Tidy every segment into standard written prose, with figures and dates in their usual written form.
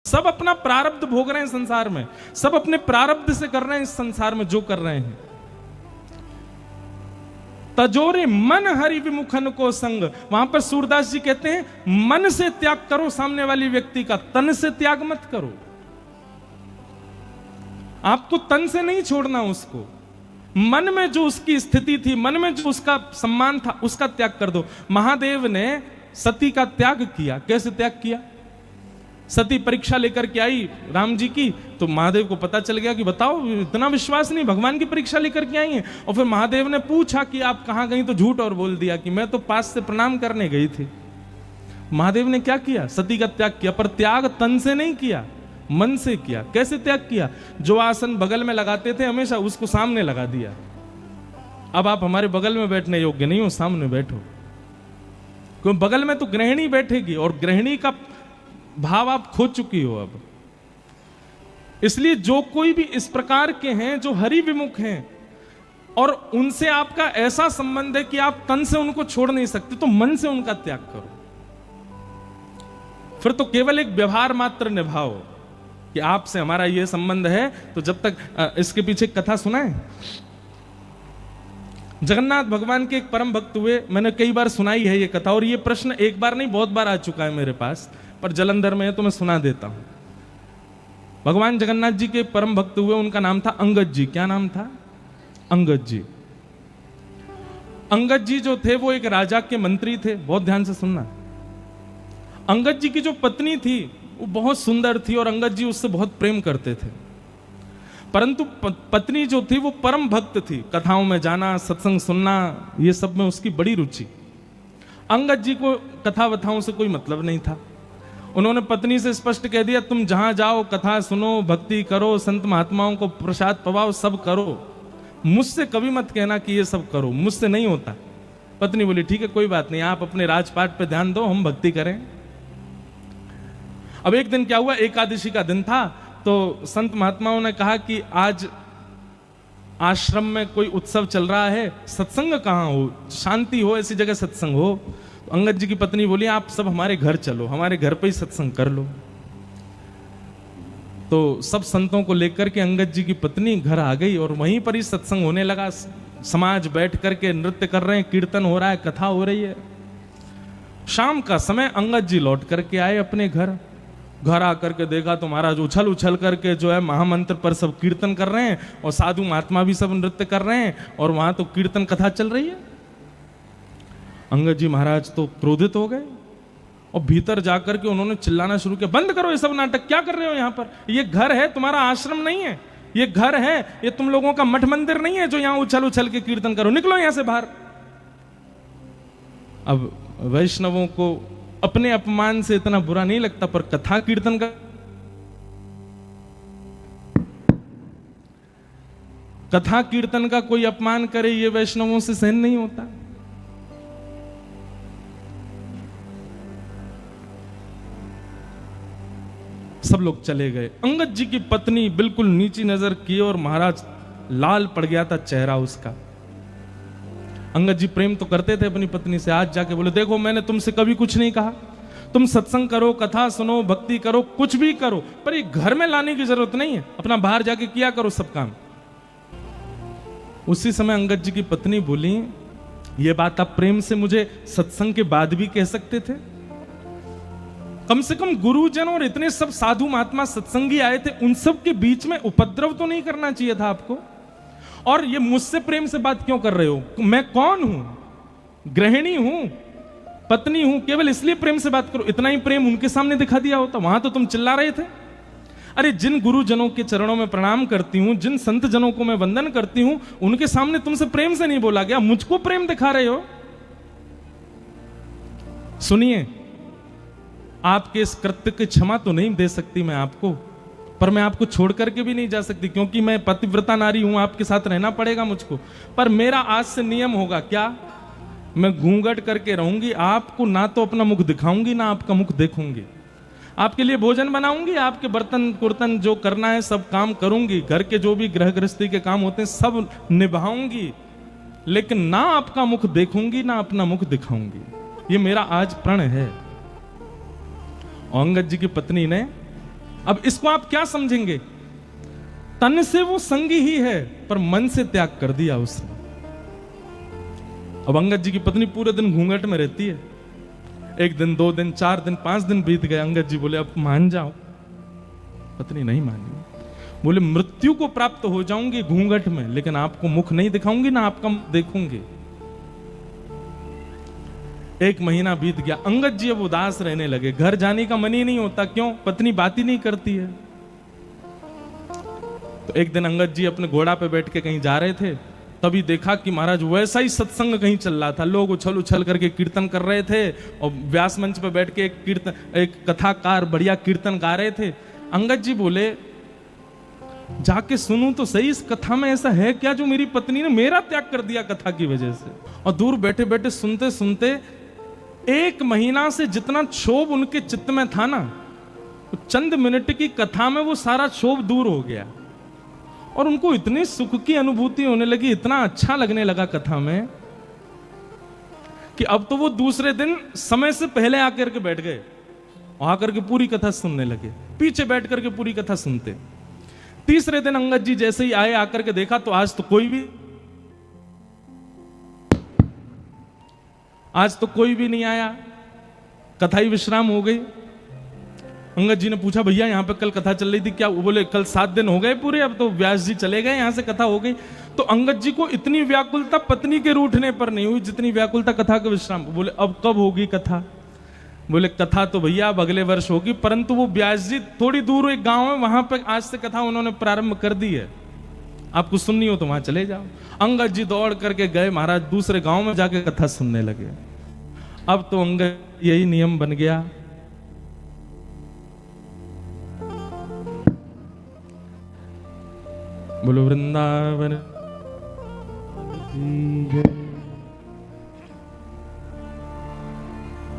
सब अपना प्रारब्ध भोग रहे हैं संसार में, सब अपने प्रारब्ध से कर रहे हैं इस संसार में जो कर रहे हैं। तजोरे मन हरि विमुखन को संग, वहां पर सूरदास जी कहते हैं मन से त्याग करो सामने वाली व्यक्ति का, तन से त्याग मत करो। आपको तन से नहीं छोड़ना उसको, मन में जो उसकी स्थिति थी, मन में जो उसका सम्मान था, उसका त्याग कर दो। महादेव ने सती का त्याग किया। कैसे त्याग किया? सती परीक्षा लेकर के आई राम जी की, तो महादेव को पता चल गया कि बताओ इतना विश्वास नहीं, भगवान की परीक्षा लेकर के आई है। और फिर महादेव ने पूछा कि आप कहां गई, तो झूठ और बोल दिया कि मैं तो पास से प्रणाम करने गई थी। महादेव ने क्या किया? सती का त्याग किया, पर त्याग तन से नहीं किया, मन से किया। कैसे त्याग किया? जो आसन बगल में लगाते थे हमेशा, उसको सामने लगा दिया। अब आप हमारे बगल में बैठने योग्य नहीं हो, सामने बैठो, क्योंकि बगल में तो गृहिणी बैठेगी और गृहिणी का भाव आप खो चुकी हो अब। इसलिए जो कोई भी इस प्रकार के हैं जो हरि विमुख हैं और उनसे आपका ऐसा संबंध है कि आप तन से उनको छोड़ नहीं सकते, तो मन से उनका त्याग करो। फिर तो केवल एक व्यवहार मात्र निभाओ कि आपसे हमारा यह संबंध है। तो जब तक इसके पीछे कथा सुना है, जगन्नाथ भगवान के एक परम भक्त हुए, मैंने कई बार सुनाई है ये कथा, और ये प्रश्न एक बार नहीं बहुत बार आ चुका है मेरे पास, पर जलंधर में है तो मैं सुना देता हूं। भगवान जगन्नाथ जी के परम भक्त हुए, उनका नाम था अंगद जी। क्या नाम था? अंगद जी। अंगद जी जो थे वो एक राजा के मंत्री थे। बहुत ध्यान से सुनना। अंगद जी की जो पत्नी थी वो बहुत सुंदर थी और अंगद जी उससे बहुत प्रेम करते थे, परंतु पत्नी जो थी वो परम भक्त थी। कथाओं में जाना, सत्संग सुनना, ये सब में उसकी बड़ी रुचि। अंगद जी को कथा वथाओं से कोई मतलब नहीं था। उन्होंने पत्नी से स्पष्ट कह दिया, तुम जहां जाओ कथा सुनो, भक्ति करो, संत महात्माओं को प्रसाद पवाओ, सब करो, मुझसे कभी मत कहना कि ये सब करो, मुझसे नहीं होता। पत्नी बोली ठीक है कोई बात नहीं, आप अपने राजपाट पे ध्यान दो, हम भक्ति करें। अब एक दिन क्या हुआ, एकादशी का दिन था, तो संत महात्माओं ने कहा कि आज आश्रम में कोई उत्सव चल रहा है, सत्संग कहां हो, शांति हो, ऐसी जगह सत्संग हो। तो अंगद जी की पत्नी बोली आप सब हमारे घर चलो, हमारे घर पे ही सत्संग कर लो। तो सब संतों को लेकर के अंगद जी की पत्नी घर आ गई और वहीं पर ही सत्संग होने लगा। समाज बैठ करके नृत्य कर रहे हैं, कीर्तन हो रहा है, कथा हो रही है। शाम का समय अंगद जी लौट करके आए अपने घर। घर आकर के देखा तो महाराज उछल उछल करके जो है महामंत्र पर सब कीर्तन कर रहे हैं और साधु महात्मा भी सब नृत्य कर रहे हैं और वहां तो कीर्तन कथा चल रही है। अंगद जी महाराज तो क्रोधित हो गए और भीतर जाकर के उन्होंने चिल्लाना शुरू किया, बंद करो ये सब नाटक, क्या कर रहे हो यहाँ पर? ये घर है, तुम्हारा आश्रम नहीं है, ये घर है, ये तुम लोगों का मठ मंदिर नहीं है जो यहाँ उछल उछल के कीर्तन करो, निकलो यहाँ से बाहर। अब वैष्णवों को अपने अपमान से इतना बुरा नहीं लगता, पर कथा कीर्तन का, कथा कीर्तन का कोई अपमान करे ये वैष्णवों से सहन नहीं होता। सब लोग चले गए। अंगद जी की पत्नी बिल्कुल नीची नजर की और महाराज लाल पड़ गया था चेहरा उसका। अंगद जी प्रेम तो करते थे अपनी पत्नी से, आज जाके बोले देखो मैंने तुमसे कभी कुछ नहीं कहा, तुम सत्संग करो, कथा सुनो, भक्ति करो, कुछ भी करो, पर ये घर में लाने की जरूरत नहीं है, अपना बाहर जाके किया करो सब काम। उसी समय अंगद जी की पत्नी बोली ये बात आप प्रेम से मुझे सत्संग के बाद भी कह सकते थे, कम से कम गुरुजन और इतने सब साधु महात्मा सत्संगी आए थे, उन सब के बीच में उपद्रव तो नहीं करना चाहिए था आपको। और ये मुझसे प्रेम से बात क्यों कर रहे हो? मैं कौन हूं? गृहिणी हूं, पत्नी हूं, केवल इसलिए प्रेम से बात करो। इतना ही प्रेम उनके सामने दिखा दिया होता, वहां तो तुम चिल्ला रहे थे। अरे जिन गुरुजनों के चरणों में प्रणाम करती हूं, जिन संत जनों को मैं वंदन करती हूं, उनके सामने तुमसे प्रेम से नहीं बोला गया, मुझको प्रेम दिखा रहे हो। सुनिए, आपके इस कृत्य की क्षमा तो नहीं दे सकती मैं आपको, पर मैं आपको छोड़ करके भी नहीं जा सकती, क्योंकि मैं पतिव्रता नारी हूं, आपके साथ रहना पड़ेगा मुझको। पर मेरा आज से नियम होगा क्या, मैं घूंघट करके रहूंगी, आपको ना तो अपना मुख दिखाऊंगी ना आपका मुख देखूंगी, आपके लिए भोजन बनाऊंगी, आपके बर्तन कुर्तन जो करना है सब काम करूंगी, घर के जो भी गृह गृहस्थी के काम होते हैं सब निभाऊंगी, लेकिन ना आपका मुख देखूंगी ना अपना मुख दिखाऊंगी। ये मेरा आज प्रण है। अंगद जी की पत्नी ने अब इसको आप क्या समझेंगे? तन से वो संगी ही है, पर मन से त्याग कर दिया उसने। अब अंगद जी की पत्नी पूरे दिन घूंघट में रहती है। एक दिन, 2 दिन, 4 दिन, 5 दिन बीत गए। अंगद जी बोले अब मान जाओ। पत्नी नहीं मानी। बोले मृत्यु को प्राप्त हो जाऊंगी घूंघट में, लेकिन आपको मुख नहीं दिखाऊंगी, ना आपका देखूंगी। 1 महीना बीत गया। अंगद जी अब उदास रहने लगे। घर जाने का मन ही नहीं होता। क्यों? पत्नी बात ही नहीं करती है। तो एक दिन अंगद जी अपने घोड़ा पे बैठ के कहीं जा रहे थे, तभी देखा कि महाराज वैसा ही सत्संग कहीं चल रहा था। लोग उछल उछल करके कीर्तन कर रहे थे और व्यास मंच पे बैठ के एक कथाकार बढ़िया कीर्तन गा रहे थे। अंगद जी बोले जाके सुनूं तो सही, इस कथा में ऐसा है क्या जो मेरी पत्नी ने मेरा त्याग कर दिया कथा की वजह से। और दूर बैठे बैठे सुनते सुनते 1 महीना से जितना क्षोभ उनके चित्त में था ना, चंद मिनट की कथा में वो सारा क्षोभ दूर हो गया और उनको इतनी सुख की अनुभूति होने लगी, इतना अच्छा लगने लगा कथा में कि अब तो वो दूसरे दिन समय से पहले आकर के बैठ गए, आकर के पूरी कथा सुनने लगे। पीछे बैठ करके पूरी कथा सुनते। तीसरे दिन अंगद जी जैसे ही आए, आकर के देखा तो आज तो कोई भी नहीं आया। कथा ही विश्राम हो गई। अंगद जी ने पूछा भैया यहाँ पे कल कथा चल रही थी क्या? वो बोले कल 7 दिन हो गए पूरे, अब तो व्यास जी चले गए, यहाँ से कथा हो गई। तो अंगद जी को इतनी व्याकुलता पत्नी के रूठने पर नहीं हुई जितनी व्याकुलता कथा के विश्राम। बोले अब कब होगी कथा? बोले कथा तो भैया अब अगले वर्ष होगी, परंतु वो व्यास जी थोड़ी दूर एक गांव है, वहां पे आज से कथा उन्होंने प्रारंभ कर दी है, आपको सुननी हो तो वहां चले जाओ। अंगद जी दौड़ करके गए महाराज, दूसरे गांव में जाके कथा सुनने लगे। अब तो अंगद यही नियम बन गया, बोलो वृंदावन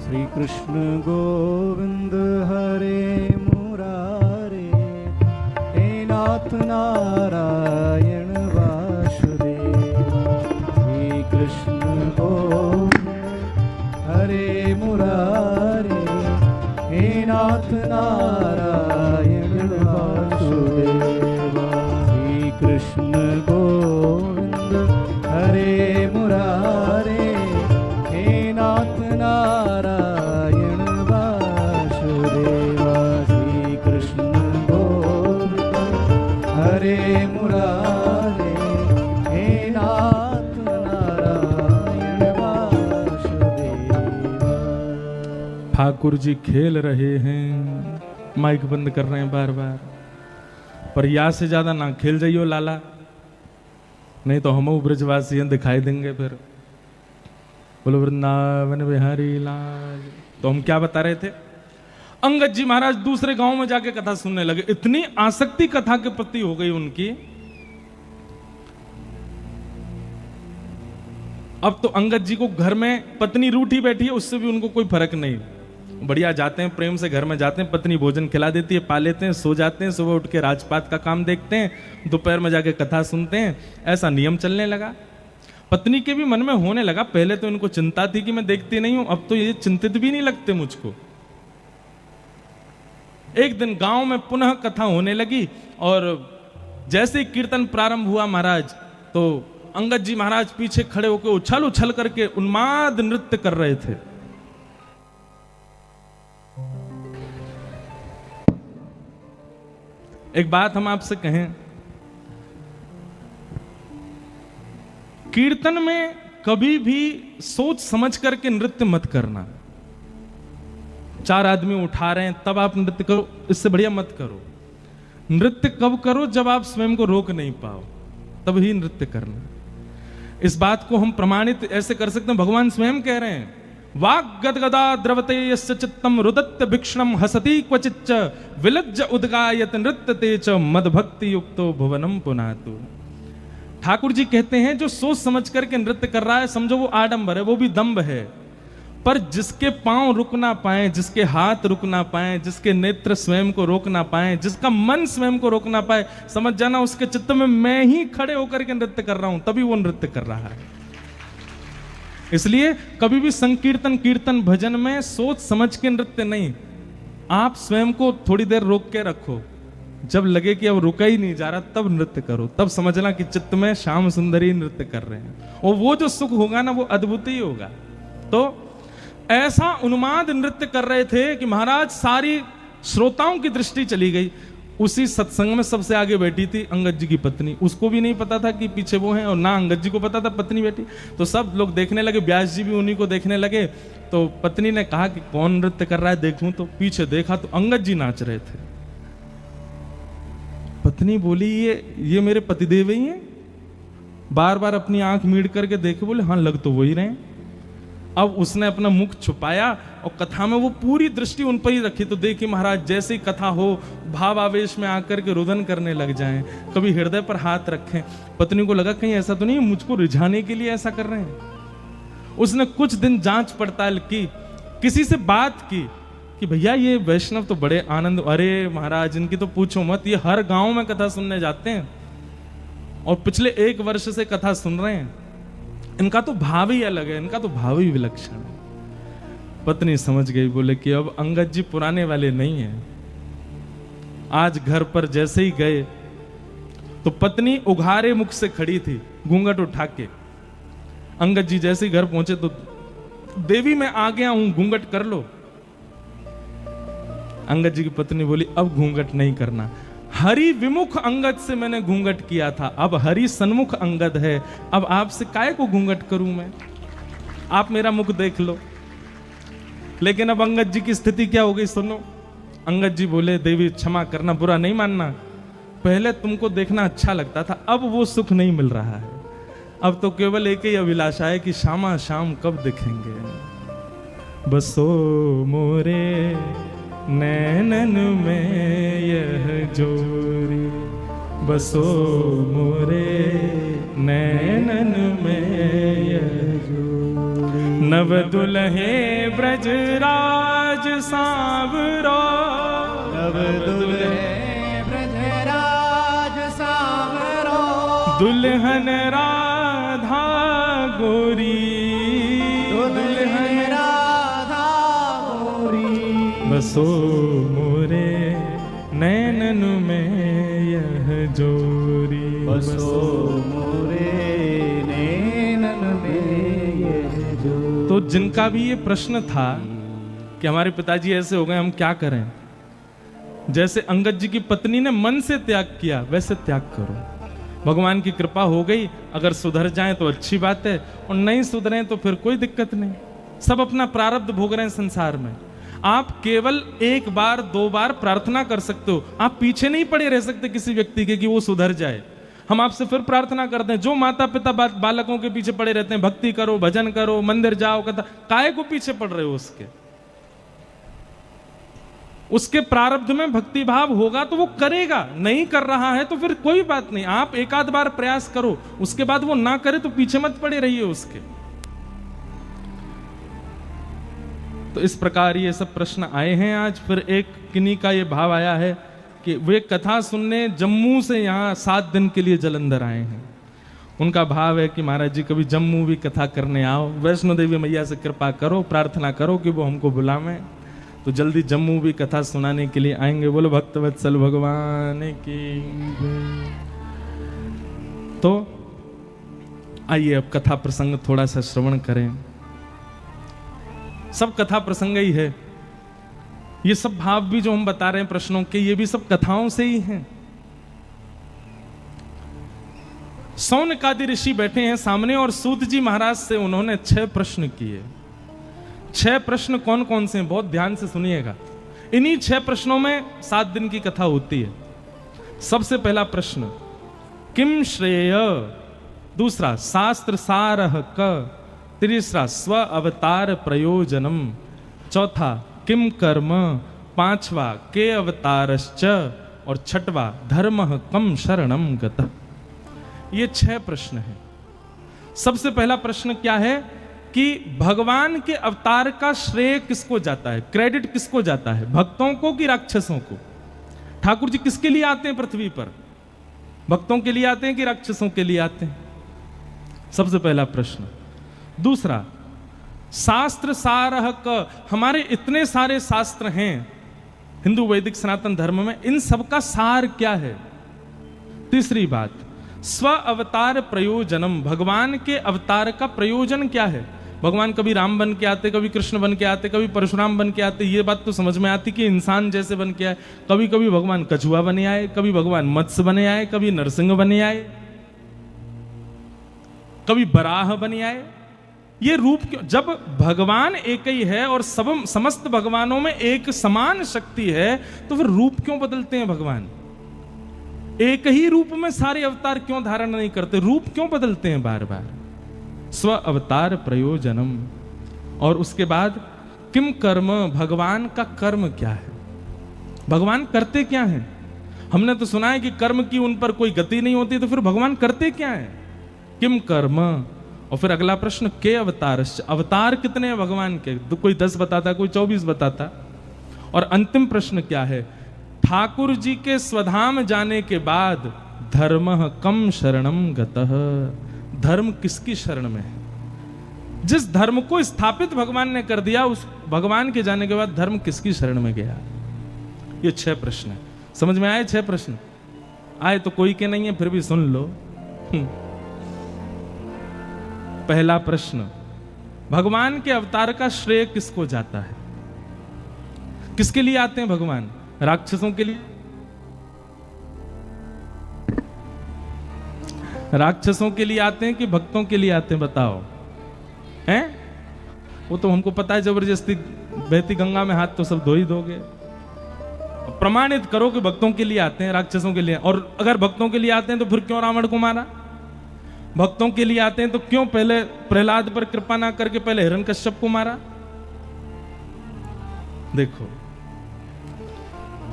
श्री कृष्ण गोविंद हरे मुरारे, हे नाथ नारायण वासुदेव। श्री कृष्ण गोविंद हरे मुरारे, हे नाथ नारायण वासुदेव। श्री कृष्ण गोविंद हरे मुरारे, हे नाथ नारायण वासुदेवा। श्री कृष्ण गोविंद हरे मुरारे, हे नाथ नारायण वासुदेवा। ठाकुर जी खेल रहे हैं, माइक बंद कर रहे हैं बार बार, पर या से ज्यादा ना खेल जाइयो लाला, नहीं तो हम ब्रजवासी हैं दिखाई देंगे फिर। बोलो वृंदावन बिहारी लाल। तो हम क्या बता रहे थे? अंगद जी महाराज दूसरे गांव में जाके कथा सुनने लगे। इतनी आसक्ति कथा के प्रति हो गई उनकी। अब तो अंगद जी को घर में पत्नी रूठी बैठी है, उससे भी उनको कोई फर्क नहीं। बढ़िया जाते हैं, प्रेम से घर में जाते हैं, पत्नी भोजन खिला देती है, पा लेते हैं, सो जाते हैं, सुबह उठ के राजपाट का काम देखते हैं, दोपहर में जाके कथा सुनते हैं। ऐसा नियम चलने लगा। पत्नी के भी मन में होने लगा, पहले तो इनको चिंता थी कि मैं देखती नहीं हूं, अब तो ये चिंतित भी नहीं लगते मुझको। एक दिन गांव में पुनः कथा होने लगी और जैसे ही कीर्तन प्रारंभ हुआ महाराज, तो अंगद जी महाराज पीछे खड़े होकर उछल उछल करके उन्माद नृत्य कर रहे थे। एक बात हम आपसे कहें, कीर्तन में कभी भी सोच समझ करके नृत्य मत करना। 4 आदमी उठा रहे हैं तब आप नृत्य करो, इससे बढ़िया मत करो। नृत्य कब करो? जब आप स्वयं को रोक नहीं पाओ, तब ही नृत्य करना। इस बात को हम प्रमाणित ऐसे कर सकते हैं, भगवान स्वयं कह रहे हैं, वाग गदगदा द्रवते यस्य चित्तम रुदत्त भिक्षणम हसति क्वचिच्च विलज्ज उद्गायत नृत्यते च मदभक्ति युक्तो भुवनम पुनातु। ठाकुर जी कहते हैं जो सोच समझ करके नृत्य कर रहा है, समझो वो आडंबर है, वो भी दंभ है। पर जिसके पांव रुक ना पाए, जिसके हाथ रुक ना पाए, जिसके नेत्र स्वयं को रोक ना पाए, जिसका मन स्वयं को रोक ना पाए, समझ जाना उसके चित्त में मैं ही खड़े होकर के नृत्य कर रहा हूं, तभी वो नृत्य कर रहा है। इसलिए कभी भी संकीर्तन कीर्तन भजन में सोच समझ के नृत्य नहीं। आप स्वयं को थोड़ी देर रोक के रखो, जब लगे कि अब रुका ही नहीं जा रहा तब नृत्य करो, तब समझना कि चित्त में श्याम सुंदरी नृत्य कर रहे हैं, और वो जो सुख होगा ना वो अद्भुत ही होगा। तो ऐसा उन्माद नृत्य कर रहे थे कि महाराज सारी श्रोताओं की दृष्टि चली गई। उसी सत्संग में सबसे आगे बैठी थी अंगद जी की पत्नी, उसको भी नहीं पता था कि पीछे वो हैं, और ना अंगद जी को पता था पत्नी बैठी। तो सब लोग देखने लगे, व्यास जी भी उन्हीं को देखने लगे। तो पत्नी ने कहा कि कौन नृत्य कर रहा है देखूं, तो पीछे देखा तो अंगद जी नाच रहे थे। पत्नी बोली ये मेरे पतिदेव ही हैं? बार बार अपनी आंख मीड़ करके देखे, बोले हाँ लग तो वही रहे। अब उसने अपना मुख छुपाया और कथा में वो पूरी दृष्टि उन पर ही रखी। तो देखिए महाराज, जैसे ही कथा हो भाव आवेश में आकर के रुदन करने लग जाएं, कभी हृदय पर हाथ रखें। पत्नी को लगा कहीं ऐसा तो नहीं मुझको रिझाने के लिए ऐसा कर रहे हैं। उसने कुछ दिन जांच पड़ताल की, किसी से बात की कि भैया ये वैष्णव तो बड़े आनंद, अरे महाराज इनकी तो पूछो मत, ये हर गांव में कथा सुनने जाते हैं और पिछले 1 वर्ष से कथा सुन रहे हैं। इनका तो भाव ही अलग है, इनका तो भाव ही विलक्षण है। पत्नी समझ गई, बोले कि अब अंगद जी पुराने वाले नहीं हैं। आज घर पर जैसे ही गए तो पत्नी उघारे मुख से खड़ी थी, घूंघट उठा के। अंगद जी जैसे ही घर पहुंचे तो देवी मैं आ गया हूं, घूंघट कर लो। अंगद जी की पत्नी बोली अब घूंघट नहीं करना, हरि विमुख अंगद से मैंने घूंघट किया था, अब हरि सन्मुख अंगद है, अब आपसे काय को घूंघट करूं मैं, आप मेरा मुख देख लो। लेकिन अब अंगद जी की स्थिति क्या हो गई सुनो। अंगद जी बोले देवी क्षमा करना, बुरा नहीं मानना, पहले तुमको देखना अच्छा लगता था, अब वो सुख नहीं मिल रहा है। अब तो केवल एक ही अभिलाषा है कि श्यामा श्याम कब दिखेंगे। बसो मोरे नैनन में यह जोरी, बसो मोरे नैनन में यह जोरी। नव दुल्हे ब्रजराज सांवरो, नव दुल्हे ब्रजराज सांवरो। दुल्हन राधा गोरी, दुल्हन राधा गोरी। बसो मोरे नैनन में यह जोरी, बसो मोरे नैनन में यह जोरी। तो जिनका भी ये प्रश्न था कि हमारे पिताजी ऐसे हो गए, हम क्या करें, जैसे अंगद जी की पत्नी ने मन से त्याग किया वैसे त्याग करो। भगवान की कृपा हो गई, अगर सुधर जाएं तो अच्छी बात है, और नहीं सुधरें तो फिर कोई दिक्कत नहीं। सब अपना प्रारब्ध भोग रहे हैं संसार में। आप केवल 1 बार 2 बार प्रार्थना कर सकते हो, आप पीछे नहीं पड़े रह सकते किसी व्यक्ति के कि वो सुधर जाए। हम आपसे फिर प्रार्थना करते हैं, जो माता पिता बालकों के पीछे पड़े रहते हैं, भक्ति करो, भजन करो, मंदिर जाओ, कथा, काहे को पीछे पड़ रहे हो उसके प्रारब्ध में भक्ति भाव होगा तो वो करेगा, नहीं कर रहा है तो फिर कोई बात नहीं, आप 1 बार प्रयास करो, उसके बाद वो ना करे तो पीछे मत पड़े रहिए उसके। तो इस प्रकार ये सब प्रश्न आए हैं आज। फिर एक किन्हीं का ये भाव आया है कि वे कथा सुनने जम्मू से यहाँ 7 दिन के लिए जलंधर आए हैं। उनका भाव है कि महाराज जी कभी जम्मू भी कथा करने आओ, वैष्णो देवी मैया से कृपा करो, प्रार्थना करो कि वो हमको बुलावें, तो जल्दी जम्मू भी कथा सुनाने के लिए आएंगे। बोलो भक्तवत्सल भगवान की। तो आइए अब कथा प्रसंग थोड़ा सा श्रवण करें। सब कथा प्रसंग ही है, ये सब भाव भी जो हम बता रहे हैं प्रश्नों के, ये भी सब कथाओं से ही हैं। सौनकादि ऋषि बैठे हैं सामने और सूत जी महाराज से उन्होंने 6 प्रश्न किए। 6 प्रश्न कौन कौन से हैं, बहुत ध्यान से सुनिएगा। इन्हीं 6 प्रश्नों में 7 दिन की कथा होती है। सबसे पहला प्रश्न किम श्रेय, दूसरा शास्त्र सारः क, तीसरा स्व अवतार प्रयोजनम, चौथा किम कर्म, 5वां के अवतारश्च, और 6वां धर्मः कम शरणम गतः। ये 6 प्रश्न हैं। सबसे पहला प्रश्न क्या है कि भगवान के अवतार का श्रेय किसको जाता है, क्रेडिट किसको जाता है, भक्तों को कि राक्षसों को? ठाकुर जी किसके लिए आते हैं पृथ्वी पर, भक्तों के लिए आते हैं कि राक्षसों के लिए आते हैं? सबसे पहला प्रश्न। दूसरा शास्त्र सारः क, हमारे इतने सारे शास्त्र हैं, हिंदू वैदिक सनातन धर्म में इन सब का सार क्या है? तीसरी बात, स्व अवतार प्रयोजनम, भगवान के अवतार का प्रयोजन क्या है? भगवान कभी राम बन के आते, कभी कृष्ण बन के आते, कभी परशुराम बन के आते, ये बात तो समझ में आती कि इंसान जैसे बन के आए। कभी कभी भगवान कछुआ बने आए, कभी भगवान मत्स्य बने आए, कभी नरसिंह बने आए, कभी बराह बने आए। ये रूप क्यों? जब भगवान एक ही है और समस्त भगवानों में एक समान शक्ति है, तो फिर रूप क्यों बदलते हैं भगवान? एक ही रूप में सारे अवतार क्यों धारण नहीं करते? रूप क्यों बदलते हैं बार बार? स्व अवतार प्रयोजनम। और उसके बाद किम कर्म, भगवान का कर्म क्या है? भगवान करते क्या हैं? हमने तो सुना है कि कर्म की उन पर कोई गति नहीं होती, तो फिर भगवान करते क्या है? किम कर्म। और फिर अगला प्रश्न, के अवतार, अवतार कितने हैं भगवान के? कोई 10 बताता, कोई 24 बताता। और अंतिम प्रश्न क्या है? ठाकुर जी के स्वधाम जाने के बाद धर्म कम शरणम गतः, धर्म किसकी शरण में है? जिस धर्म को स्थापित भगवान ने कर दिया, उस भगवान के जाने के बाद धर्म किसकी शरण में गया? ये 6 प्रश्न है। समझ में आए? 6 प्रश्न आए तो कोई के नहीं है, फिर भी सुन लो। पहला प्रश्न, भगवान के अवतार का श्रेय किसको जाता है? किसके लिए आते हैं भगवान? राक्षसों के लिए? राक्षसों के लिए आते हैं कि भक्तों के लिए आते हैं? बताओ। हैं? वो तो हमको पता है, जबरदस्ती बहती गंगा में हाथ तो सब धो ही दोगे। प्रमाणित करो कि भक्तों के लिए आते हैं, राक्षसों के लिए। और अगर भक्तों के लिए आते हैं तो फिर क्यों रावण को मारा? भक्तों के लिए आते हैं तो क्यों पहले प्रहलाद पर कृपा ना करके पहले हिरण्यकश्यप को मारा? देखो,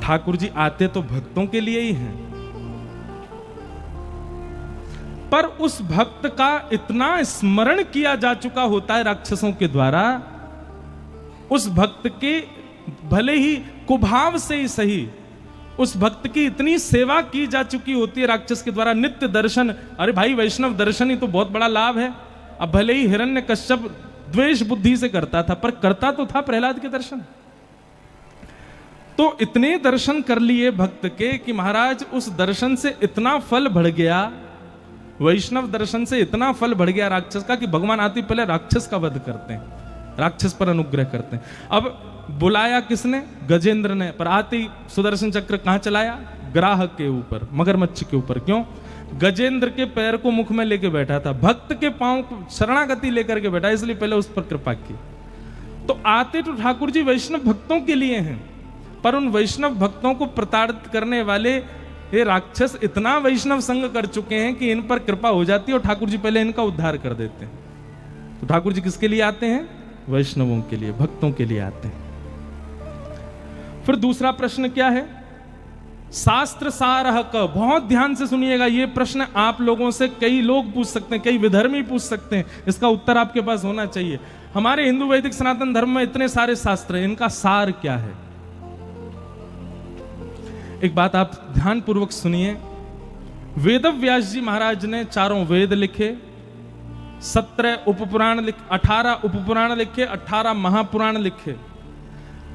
ठाकुर जी आते तो भक्तों के लिए ही हैं, पर उस भक्त का इतना स्मरण किया जा चुका होता है राक्षसों के द्वारा, उस भक्त के भले ही कुभाव से ही सही, उस भक्त की इतनी सेवा की जा चुकी होती है राक्षस के द्वारा, नित्य दर्शन। अरे भाई, वैष्णव दर्शन ही तो बहुत बड़ा लाभ है। अब भले ही हिरण्यकश्यप द्वेष बुद्धि से करता था, पर करता तो था प्रहलाद के दर्शन। तो इतने दर्शन कर लिए भक्त के कि महाराज उस दर्शन से इतना फल बढ़ गया, वैष्णव दर्शन से इतना फल बढ़ गया राक्षस का, कि भगवान आते पहले राक्षस का वध करते हैं, राक्षस पर अनुग्रह करते हैं। अब बुलाया किसने? गजेंद्र ने। पर आते ही सुदर्शन चक्र कहां चलाया? ग्राहक के ऊपर, मगरमच्छ के ऊपर। क्यों? गजेंद्र के पैर को मुख में लेके बैठा था, भक्त के पांव को शरणागति लेकर के बैठा, इसलिए पहले उस पर कृपा की। तो आते तो ठाकुर जी वैष्णव भक्तों के लिए हैं, पर उन वैष्णव भक्तों को प्रताड़ित करने वाले ये राक्षस इतना वैष्णव संग कर चुके हैं कि इन पर कृपा हो जाती है और ठाकुर जी पहले इनका उद्धार कर देते हैं। तो ठाकुर जी किसके लिए आते हैं? वैष्णवों के लिए, भक्तों के लिए आते हैं। फिर दूसरा प्रश्न क्या है? शास्त्र सारह क। बहुत ध्यान से सुनिएगा, ये प्रश्न आप लोगों से कई लोग पूछ सकते हैं, कई विधर्मी पूछ सकते हैं, इसका उत्तर आपके पास होना चाहिए। हमारे हिंदू वैदिक सनातन धर्म में इतने सारे शास्त्र हैं, इनका सार क्या है? एक बात आप ध्यान पूर्वक सुनिए। वेदव्यास जी महाराज ने 4 वेद लिखे, 17 उपपुराण लिखे, 18 उपपुराण लिखे, 18 महापुराण लिखे।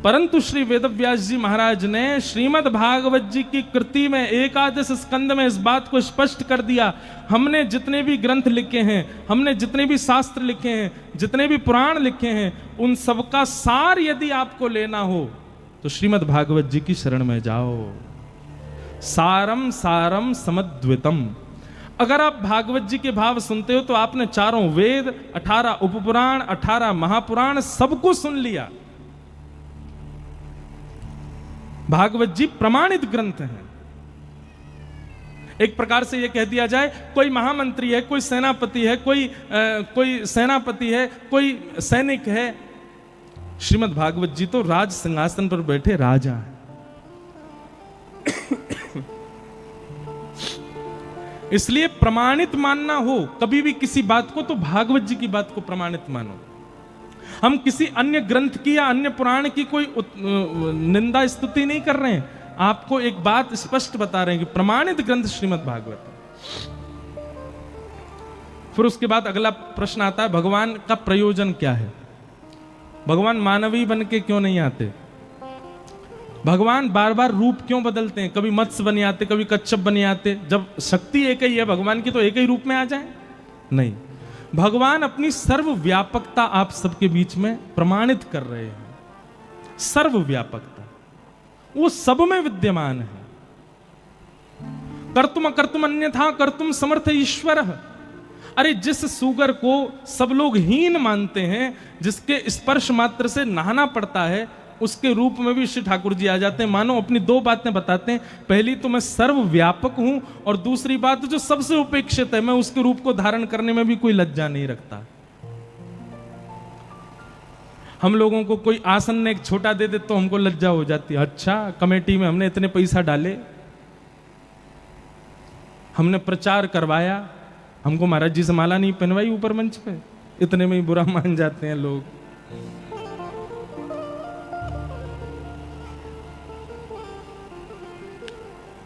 परंतु श्री वेदव्यास जी महाराज ने श्रीमद् भागवत जी की कृति में एकादश स्कंद में इस बात को स्पष्ट कर दिया, हमने जितने भी ग्रंथ लिखे हैं, हमने जितने भी शास्त्र लिखे हैं, जितने भी पुराण लिखे हैं, उन सबका सार यदि आपको लेना हो तो श्रीमद् भागवत जी की शरण में जाओ। सारम सारम समद्वितम। अगर आप भागवत जी के भाव सुनते हो तो आपने 4 वेद, 18 उपपुराण, 18 महापुराण सबको सुन लिया। भागवत जी प्रमाणित ग्रंथ हैं। एक प्रकार से यह कह दिया जाए, कोई महामंत्री है, कोई सेनापति है, कोई सेनापति है, कोई सैनिक है, श्रीमद् भागवत जी तो राज सिंहासन पर बैठे राजा हैं। इसलिए प्रमाणित मानना हो कभी भी किसी बात को, तो भागवत जी की बात को प्रमाणित मानो। हम किसी अन्य ग्रंथ की या अन्य पुराण की कोई निंदा स्तुति नहीं कर रहे हैं, आपको एक बात स्पष्ट बता रहे हैं कि प्रमाणित ग्रंथ श्रीमद् भागवत है। फिर उसके बाद अगला प्रश्न आता है, भगवान का प्रयोजन क्या है? भगवान मानवीय बन के क्यों नहीं आते? भगवान बार बार रूप क्यों बदलते हैं? कभी मत्स्य बन जाते, कभी कच्छप बन जाते। जब शक्ति एक ही है भगवान की तो एक ही रूप में आ जाए? नहीं, भगवान अपनी सर्वव्यापकता आप सबके बीच में प्रमाणित कर रहे हैं। सर्वव्यापकता, वो सब में विद्यमान है। कर्तुम अकर्तुम अन्यथा कर्तुम समर्थ ईश्वर। अरे जिस सुगर को सब लोग हीन मानते हैं, जिसके स्पर्श मात्र से नहाना पड़ता है, उसके रूप में भी श्री ठाकुर जी आ जाते हैं। मानो अपनी दो बातें बताते हैं, पहली तो मैं सर्वव्यापक हूं, और दूसरी बात जो सबसे उपेक्षित है, मैं उसके रूप को धारण करने में भी कोई लज्जा नहीं रखता। हम लोगों को कोई आसन ने एक छोटा दे दे तो हमको लज्जा हो जाती है। अच्छा, कमेटी में हमने इतने पैसा डाले, हमने प्रचार करवाया, हमको महाराज जी से माला नहीं पहनवाई ऊपर मंच पे, इतने में ही बुरा मान जाते हैं लोग।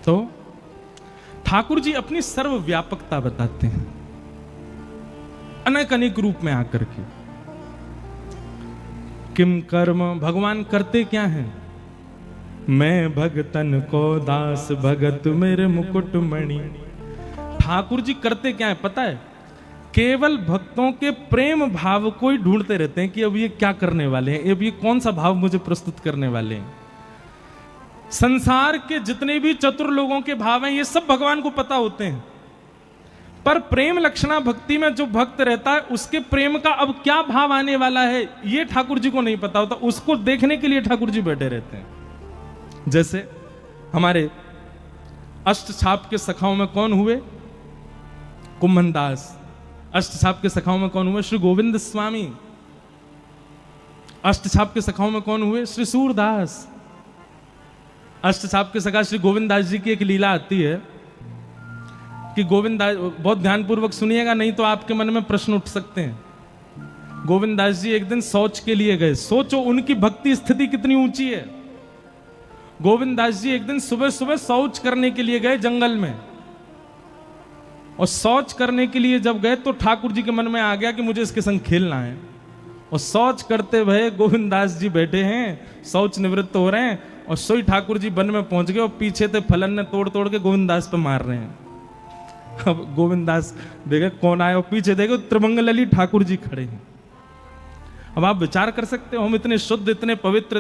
तो ठाकुर जी अपनी सर्वव्यापकता बताते हैं अनेक अनेक रूप में आकर के। किम कर्म, भगवान करते क्या हैं? मैं भगतन को दास भगत मेरे मुकुट मणि। ठाकुर जी करते क्या है पता है? केवल भक्तों के प्रेम भाव को ही ढूंढते रहते हैं कि अब ये क्या करने वाले हैं, अब ये कौन सा भाव मुझे प्रस्तुत करने वाले हैं। संसार के जितने भी चतुर लोगों के भाव हैं ये सब भगवान को पता होते हैं, पर प्रेम लक्षणा भक्ति में जो भक्त रहता है उसके प्रेम का अब क्या भाव आने वाला है ये ठाकुर जी को नहीं पता होता। उसको देखने के लिए ठाकुर जी बैठे रहते हैं। जैसे हमारे अष्टछाप के सखाओं में कौन हुए? कुम्भन दास। अष्टछाप के सखाओं में कौन हुए? श्री गोविंद स्वामी। अष्टछाप के सखाओं में कौन हुए? श्री सूरदास। अष्टछाप के सखा श्री गोविंद दास जी की एक लीला आती है कि गोविंद दास, बहुत ध्यानपूर्वक सुनिएगा नहीं तो आपके मन में प्रश्न उठ सकते हैं। गोविंद दास जी एक दिन शौच के लिए गए। सोचो उनकी भक्ति स्थिति कितनी ऊंची है। गोविंद दास जी एक दिन सुबह सुबह शौच करने के लिए गए जंगल में, और शौच करने के लिए जब गए तो ठाकुर जी के मन में आ गया कि मुझे इसके संग खेलना है। और शौच करते हुए गोविंद दास जी बैठे हैं, शौच निवृत्त हो रहे हैं, और सोई ठाकुर जी वन में पहुंच गए और पीछे थे फलन ने तोड़ तोड़ के गोविंद दास पे मार रहे हैं। अब गोविंद दास देखे कौन आए, और पीछे देखे त्रिमंगलली ठाकुर जी खड़े हैं। अब आप विचार कर सकते हो, हम इतने शुद्ध, इतने पवित्र,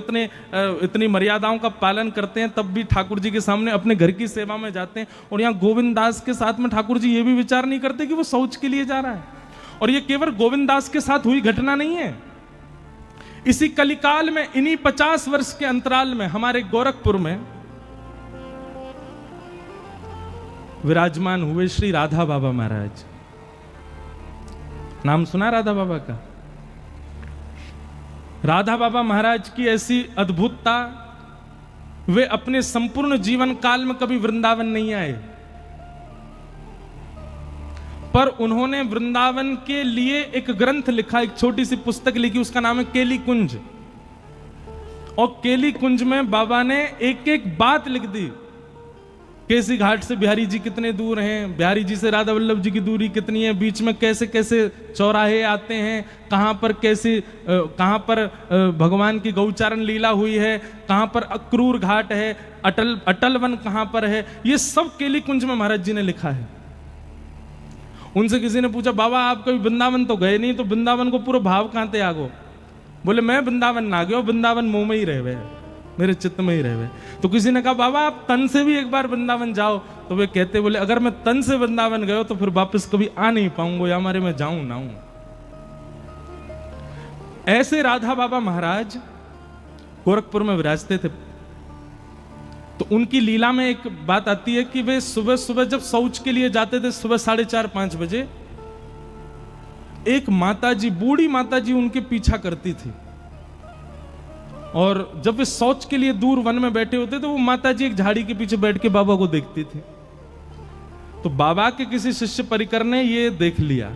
इतनी मर्यादाओं का पालन करते हैं, तब भी ठाकुर जी के सामने अपने घर की सेवा में जाते हैं, और यहाँ गोविंद दास के साथ में ठाकुर जी ये भी विचार नहीं करते कि वो शौच के लिए जा रहा है। और ये केवल गोविंद दास के साथ हुई घटना नहीं है। इसी कलिकाल में, इन्हीं 50 वर्ष के अंतराल में हमारे गोरखपुर में विराजमान हुए श्री राधा बाबा महाराज। नाम सुना राधा बाबा का? राधा बाबा महाराज की ऐसी अद्भुतता, वे अपने संपूर्ण जीवन काल में कभी वृंदावन नहीं आए, पर उन्होंने वृंदावन के लिए एक ग्रंथ लिखा, एक छोटी सी पुस्तक लिखी, उसका नाम है केली कुंज। और केली कुंज में बाबा ने एक एक बात लिख दी। केसी घाट से बिहारी जी कितने दूर हैं, बिहारी जी से राधा वल्लभ जी की दूरी कितनी है, बीच में कैसे कैसे चौराहे आते हैं, कहां पर कैसे, कहां पर भगवान की गौचारण लीला हुई है, कहां पर अक्रूर घाट है, अटल वन कहां पर है, ये सब केली कुंज में महाराज जी ने लिखा है। उनसे किसी ने पूछा, बाबा आप कभी वृंदावन तो गए नहीं, तो वृंदावन को पूरा भाव कहां ते आगो? बोले मैं वृंदावन ना गयो, वृंदावन मुंह में ही रह गए, मेरे चित्त में ही रह गए। तो किसी ने कहा बाबा आप तन से भी एक बार वृंदावन जाओ, तो वे कहते बोले अगर मैं तन से वृंदावन गयो तो फिर वापस कभी आ नहीं पाऊंगा, या हमारे मैं जाऊं ना हूं। ऐसे राधा बाबा महाराज गोरखपुर में विराजते थे। तो उनकी लीला में एक बात आती है कि वे सुबह सुबह जब शौच के लिए जाते थे, सुबह 4:30-5 बजे, एक माताजी, बूढ़ी माताजी उनके पीछा करती थी, और जब वे शौच के लिए दूर वन में बैठे होते तो वो माताजी एक झाड़ी के पीछे बैठ के बाबा को देखती थी। तो बाबा के किसी शिष्य परिकर ने ये देख लिया,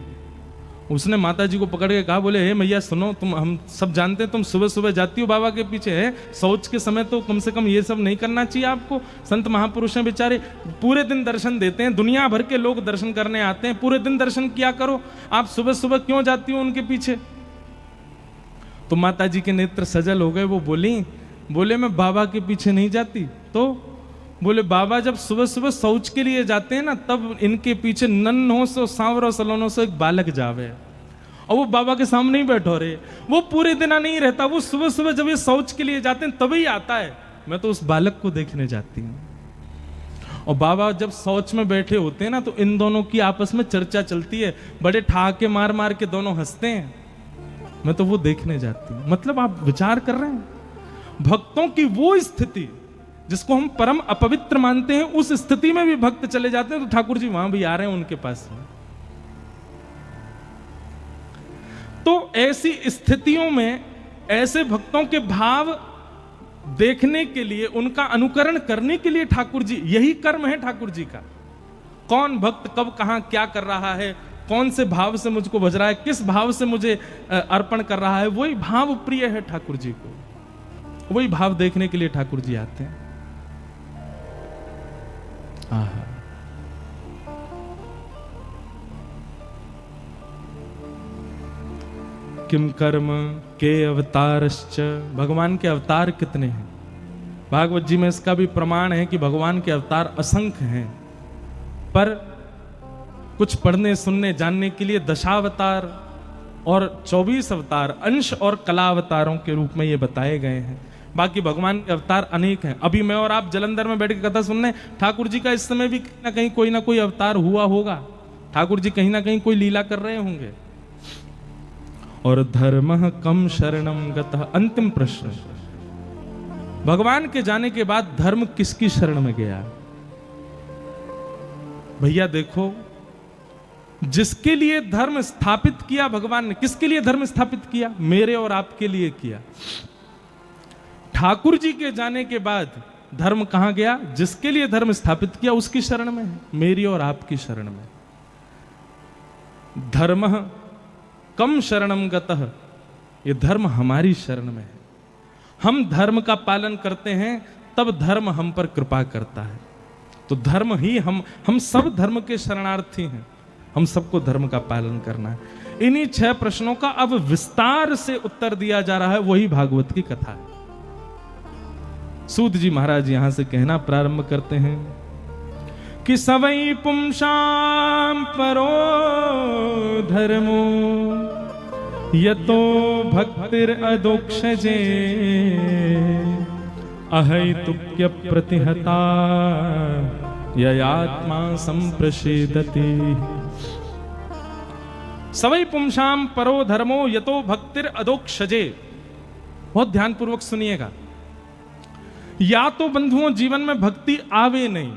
उसने माताजी को पकड़ के कहा, बोले हे मैया सुनो, तुम, हम सब जानते हैं तुम सुबह सुबह जाती हो बाबा के पीछे, है शौच के समय तो कम से कम ये सब नहीं करना चाहिए आपको। संत महापुरुष हैं बेचारे, पूरे दिन दर्शन देते हैं, दुनिया भर के लोग दर्शन करने आते हैं, पूरे दिन दर्शन किया करो, आप सुबह सुबह क्यों जाती हो उनके पीछे? तो माताजी के नेत्र सजल हो गए, वो बोली बोले मैं बाबा के पीछे नहीं जाती। तो बोले बाबा जब सुबह सुबह शौच के लिए जाते हैं ना, तब इनके पीछे नन्हों से सांवरों सलोनों से एक बालक जावे, और वो बाबा के सामने ही बैठो रहे। वो पूरे दिन नहीं रहता, वो सुबह सुबह जब ये शौच के लिए जाते हैं तभी आता है। मैं तो उस बालक को देखने जाती हूँ। और बाबा जब शौच में बैठे होते हैं ना, तो इन दोनों की आपस में चर्चा चलती है, बड़े ठहाके मार मार के दोनों हंसते हैं। मैं तो वो देखने जाती हूँ। मतलब आप विचार कर रहे हैं, भक्तों की वो स्थिति जिसको हम परम अपवित्र मानते हैं, उस स्थिति में भी भक्त चले जाते हैं, तो ठाकुर जी वहां भी आ रहे हैं उनके पास में। तो ऐसी स्थितियों में ऐसे भक्तों के भाव देखने के लिए, उनका अनुकरण करने के लिए ठाकुर जी, यही कर्म है ठाकुर जी का। कौन भक्त कब कहां क्या कर रहा है, कौन से भाव से मुझको भज रहा है, किस भाव से मुझे अर्पण कर रहा है, वही भाव प्रिय है ठाकुर जी को। वही भाव देखने के लिए ठाकुर जी आते हैं। आहा। किम कर्म के अवतारश्च, भगवान के अवतार कितने हैं। भागवत जी में इसका भी प्रमाण है कि भगवान के अवतार असंख्य हैं, पर कुछ पढ़ने सुनने जानने के लिए दशावतार और 24 अवतार अंश और कला अवतारों के रूप में ये बताए गए हैं। बाकी भगवान के अवतार अनेक हैं। अभी मैं और आप जलंधर में बैठ के कथा सुनने, ठाकुर जी का इस समय भी कहीं ना कोई अवतार हुआ होगा। ठाकुर जी कहीं ना कहीं कोई लीला कर रहे होंगे। और धर्म कम शरणम गतः, अंतिम प्रश्न, भगवान के जाने के बाद धर्म किसकी शरण में गया। भैया देखो, जिसके लिए धर्म स्थापित किया भगवान ने, किसके लिए धर्म स्थापित किया, मेरे और आपके लिए किया। ठाकुर जी के जाने के बाद धर्म कहां गया, जिसके लिए धर्म स्थापित किया उसकी शरण में है, मेरी और आपकी शरण में। धर्म कम शरणम गतः, ये धर्म हमारी शरण में है। हम धर्म का पालन करते हैं तब धर्म हम पर कृपा करता है। तो धर्म ही हम सब धर्म के शरणार्थी हैं। हम सबको धर्म का पालन करना है। इन्हीं 6 प्रश्नों का अब विस्तार से उत्तर दिया जा रहा है, वही भागवत की कथा है। सूत जी महाराज यहां से कहना प्रारंभ करते हैं कि सवई पुंसाम परो धर्मो यतो भक्तिर अदोक्षजे अहैतुक्य प्रतिहता ययात्मा संप्रषेदति। सवई पुंसाम परो धर्मो यतो भक्तिर अदोक्षजे। बहुत ध्यानपूर्वक सुनिएगा। या तो बंधुओं जीवन में भक्ति आवे नहीं,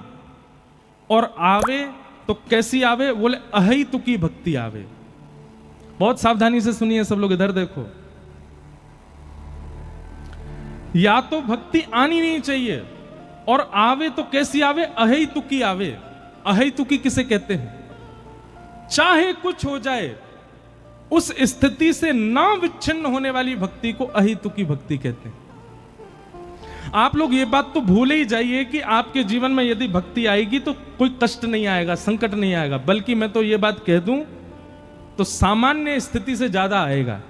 और आवे तो कैसी आवे, बोले अहैतुकी भक्ति आवे। बहुत सावधानी से सुनिए सब लोग, इधर देखो। या तो भक्ति आनी नहीं चाहिए, और आवे तो कैसी आवे, अहैतुकी आवे। अहैतुकी किसे कहते हैं, चाहे कुछ हो जाए उस स्थिति से ना विच्छिन्न होने वाली भक्ति को अहैतुकी भक्ति कहते हैं। आप लोग ये बात तो भूल ही जाइए कि आपके जीवन में यदि भक्ति आएगी तो कोई कष्ट नहीं आएगा, संकट नहीं आएगा, बल्कि मैं तो ये बात कह दूं तो सामान्य स्थिति से ज्यादा आएगा।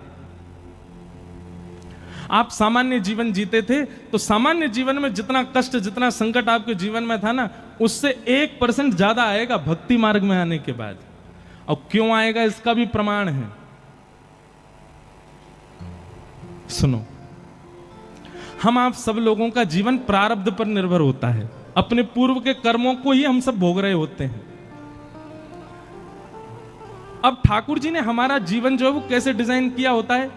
आप सामान्य जीवन जीते थे तो सामान्य जीवन में जितना कष्ट, जितना संकट आपके जीवन में था ना, उससे 1% ज्यादा आएगा भक्ति मार्ग में आने के बाद। और क्यों आएगा इसका भी प्रमाण है। सुनो, हम आप सब लोगों का जीवन प्रारब्ध पर निर्भर होता है। अपने पूर्व के कर्मों को ही हम सब भोग रहे होते हैं। अब ठाकुर जी ने हमारा जीवन जो है वो कैसे डिजाइन किया होता है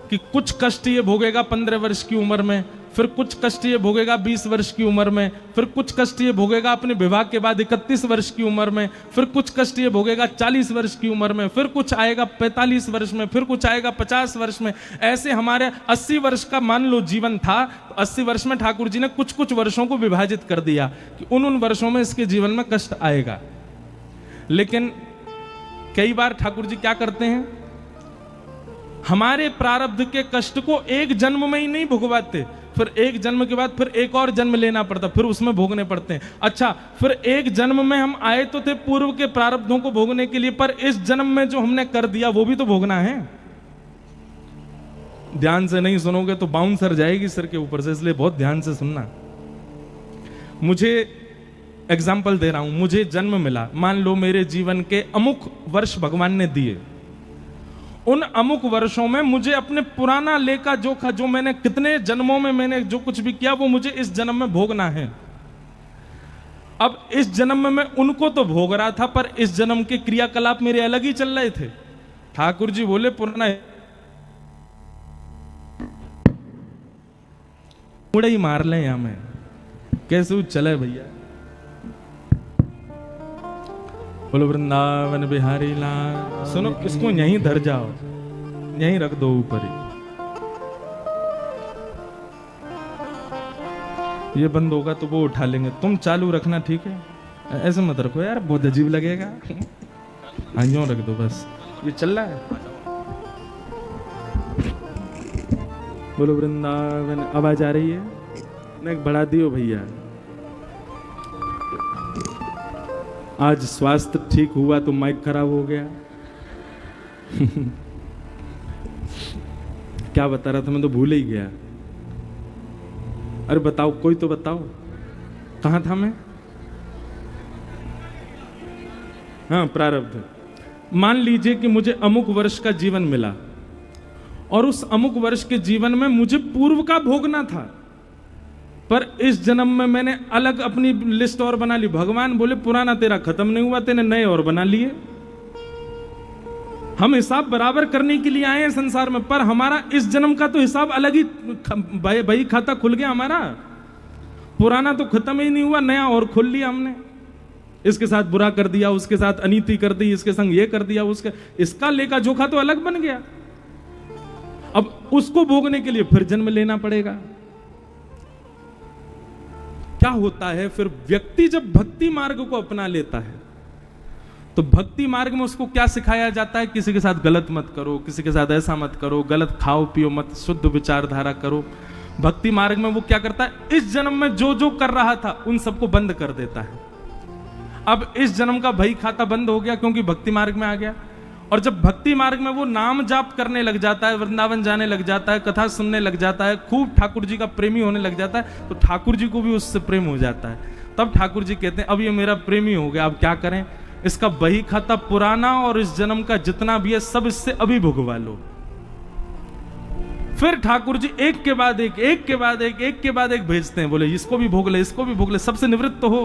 कि कुछ कष्ट ये भोगेगा 15 वर्ष की उम्र में, फिर कुछ कष्ट ये भोगेगा 20 वर्ष की उम्र में, फिर कुछ कष्ट ये भोगेगा अपने विवाह के बाद 31 वर्ष की उम्र में, फिर कुछ कष्ट ये भोगेगा 40 वर्ष की उम्र में, फिर कुछ आएगा 45 वर्ष में, फिर कुछ आएगा 50 वर्ष में। ऐसे हमारे 80 वर्ष का मान लो जीवन था, तो 80 वर्ष में ठाकुर जी ने कुछ कुछ वर्षों को विभाजित कर दिया कि उन वर्षों में इसके जीवन में कष्ट आएगा। लेकिन कई बार ठाकुर जी क्या करते हैं, हमारे प्रारब्ध के कष्ट को एक जन्म में ही नहीं भुगवाते, फिर एक जन्म के बाद फिर एक और जन्म लेना पड़ता, फिर उसमें भोगने पड़ते हैं। अच्छा, फिर एक जन्म में हम आए तो थे पूर्व के प्रारब्धों को भोगने के लिए, पर इस जन्म में जो हमने कर दिया वो भी तो भोगना है। ध्यान से नहीं सुनोगे तो बाउंसर जाएगी सिर के ऊपर से, इसलिए बहुत ध्यान से सुनना। मुझे एग्जाम्पल दे रहा हूं, मुझे जन्म मिला, मान लो मेरे जीवन के अमुक वर्ष भगवान ने दिए, उन अमुक वर्षों में मुझे अपने पुराना लेखा जोखा, जो मैंने कितने जन्मों में मैंने जो कुछ भी किया, वो मुझे इस जन्म में भोगना है। अब इस जन्म में मैं उनको तो भोग रहा था, पर इस जन्म के क्रियाकलाप मेरे अलग ही चल रहे थे। ठाकुर जी बोले पुराना मुड़ा ही मार ले यहां में, कैसे चले भैया। बोलो वृंदावन बिहारी लाल। सुनो, इसको यहीं धर जाओ, यहीं रख दो ऊपर ही। ये बंद होगा तो वो उठा लेंगे, तुम चालू रखना, ठीक है? ऐसे मत रखो यार, बहुत अजीब लगेगा। हाँ यूं रख दो बस, ये चल रहा है। बोलो वृंदावन। आवाज आ रही है? नहीं बढ़ा दियो भैया। आज स्वास्थ्य ठीक हुआ तो माइक खराब हो गया। क्या बता रहा था मैं तो भूल ही गया। अरे बताओ, कोई तो बताओ, कहां था मैं? हाँ, प्रारब्ध। मान लीजिए कि मुझे अमुक वर्ष का जीवन मिला और उस अमुक वर्ष के जीवन में मुझे पूर्व का भोगना था, पर इस जन्म में मैंने अलग अपनी लिस्ट और बना ली। भगवान बोले पुराना तेरा खत्म नहीं हुआ, तेने नए और बना लिए। हम हिसाब बराबर करने के लिए आए हैं संसार में, पर हमारा इस जन्म का तो हिसाब अलग ही बही खाता खुल गया हमारा। पुराना तो खत्म ही नहीं हुआ, नया और खोल लिया हमने। इसके साथ बुरा कर दिया, उसके साथ अनीति कर दी, इसके संग ये कर दिया, उसका इसका लेखा जोखा तो अलग बन गया। अब उसको भोगने के लिए फिर जन्म लेना पड़ेगा। क्या होता है फिर, व्यक्ति जब भक्ति मार्ग को अपना लेता है तो भक्ति मार्ग में उसको क्या सिखाया जाता है? किसी के साथ गलत मत करो, किसी के साथ ऐसा मत करो, गलत खाओ पियो मत, शुद्ध विचारधारा करो। भक्ति मार्ग में वो क्या करता है? इस जन्म में जो जो कर रहा था उन सबको बंद कर देता है। अब इस जन्म का भई खाता बंद हो गया क्योंकि भक्ति मार्ग में आ गया। और जब भक्ति मार्ग में वो नाम जाप करने लग जाता है, वृंदावन जाने लग जाता है, कथा सुनने लग जाता है, खूब ठाकुर जी का प्रेमी होने लग जाता है, तो ठाकुर जी को भी उससे प्रेम हो जाता है। तब ठाकुर जी कहते हैं अब ये मेरा प्रेमी हो गया, अब क्या करें? इसका बही खाता पुराना और इस जन्म का जितना भी है सब इससे अभी भुगवा लो। फिर ठाकुर जी एक के बाद एक, एक के बाद एक, एक के बाद एक भेजते हैं। बोले इसको भी भोग ले, इसको भी भोग ले, सबसे निवृत्त हो,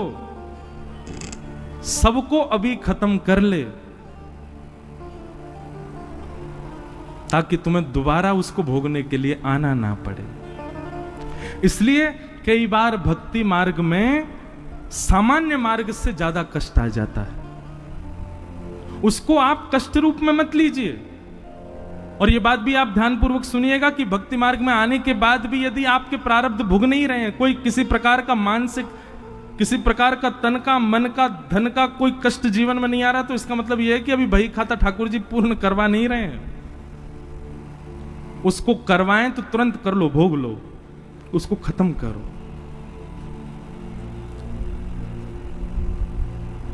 सबको अभी खत्म कर ले, ताकि तुम्हें दोबारा उसको भोगने के लिए आना ना पड़े। इसलिए कई बार भक्ति मार्ग में सामान्य मार्ग से ज्यादा कष्ट आ जाता है। उसको आप कष्ट रूप में मत लीजिए। और ये बात भी आप ध्यानपूर्वक सुनिएगा कि भक्ति मार्ग में आने के बाद भी यदि आपके प्रारब्ध भुग नहीं रहे हैं, कोई किसी प्रकार का मानसिक, किसी प्रकार का तन का, मन का, धन का कोई कष्ट जीवन में नहीं आ रहा, तो इसका मतलब यह है कि अभी बही खाता ठाकुर जी पूर्ण करवा नहीं रहे हैं। उसको करवाएं तो तुरंत कर लो, भोग लो, उसको खत्म करो।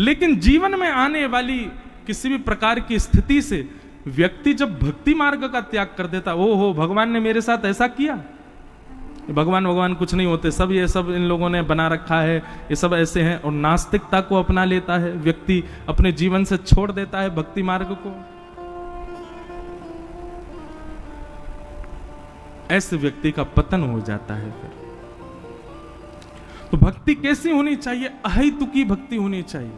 लेकिन जीवन में आने वाली किसी भी प्रकार की स्थिति से व्यक्ति जब भक्ति मार्ग का त्याग कर देता, ओ हो भगवान ने मेरे साथ ऐसा किया, भगवान कुछ नहीं होते, सब ये सब इन लोगों ने बना रखा है, ये सब ऐसे हैं, और नास्तिकता को अपना लेता है व्यक्ति, अपने जीवन से छोड़ देता है भक्ति मार्ग को। ऐसे व्यक्ति का पतन हो जाता है। फिर तो भक्ति कैसी होनी चाहिए? अहेतुकी भक्ति होनी चाहिए।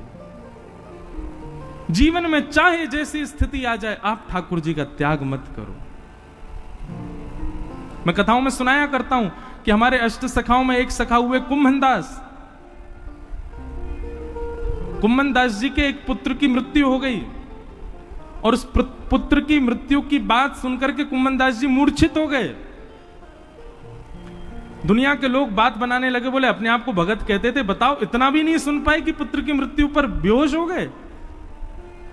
जीवन में चाहे जैसी स्थिति आ जाए, आप ठाकुर जी का त्याग मत करो। मैं कथाओं में सुनाया करता हूं कि हमारे अष्ट सखाओं में एक सखा हुए कुम्भनदास। कुम्भनदास जी के एक पुत्र की मृत्यु हो गई, और उस पुत्र की मृत्यु की बात सुनकर के कुम्भनदास जी मूर्छित हो गए। दुनिया के लोग बात बनाने लगे, बोले अपने आप को भगत कहते थे, बताओ इतना भी नहीं सुन पाए कि पुत्र की मृत्यु पर बेहोश हो गए।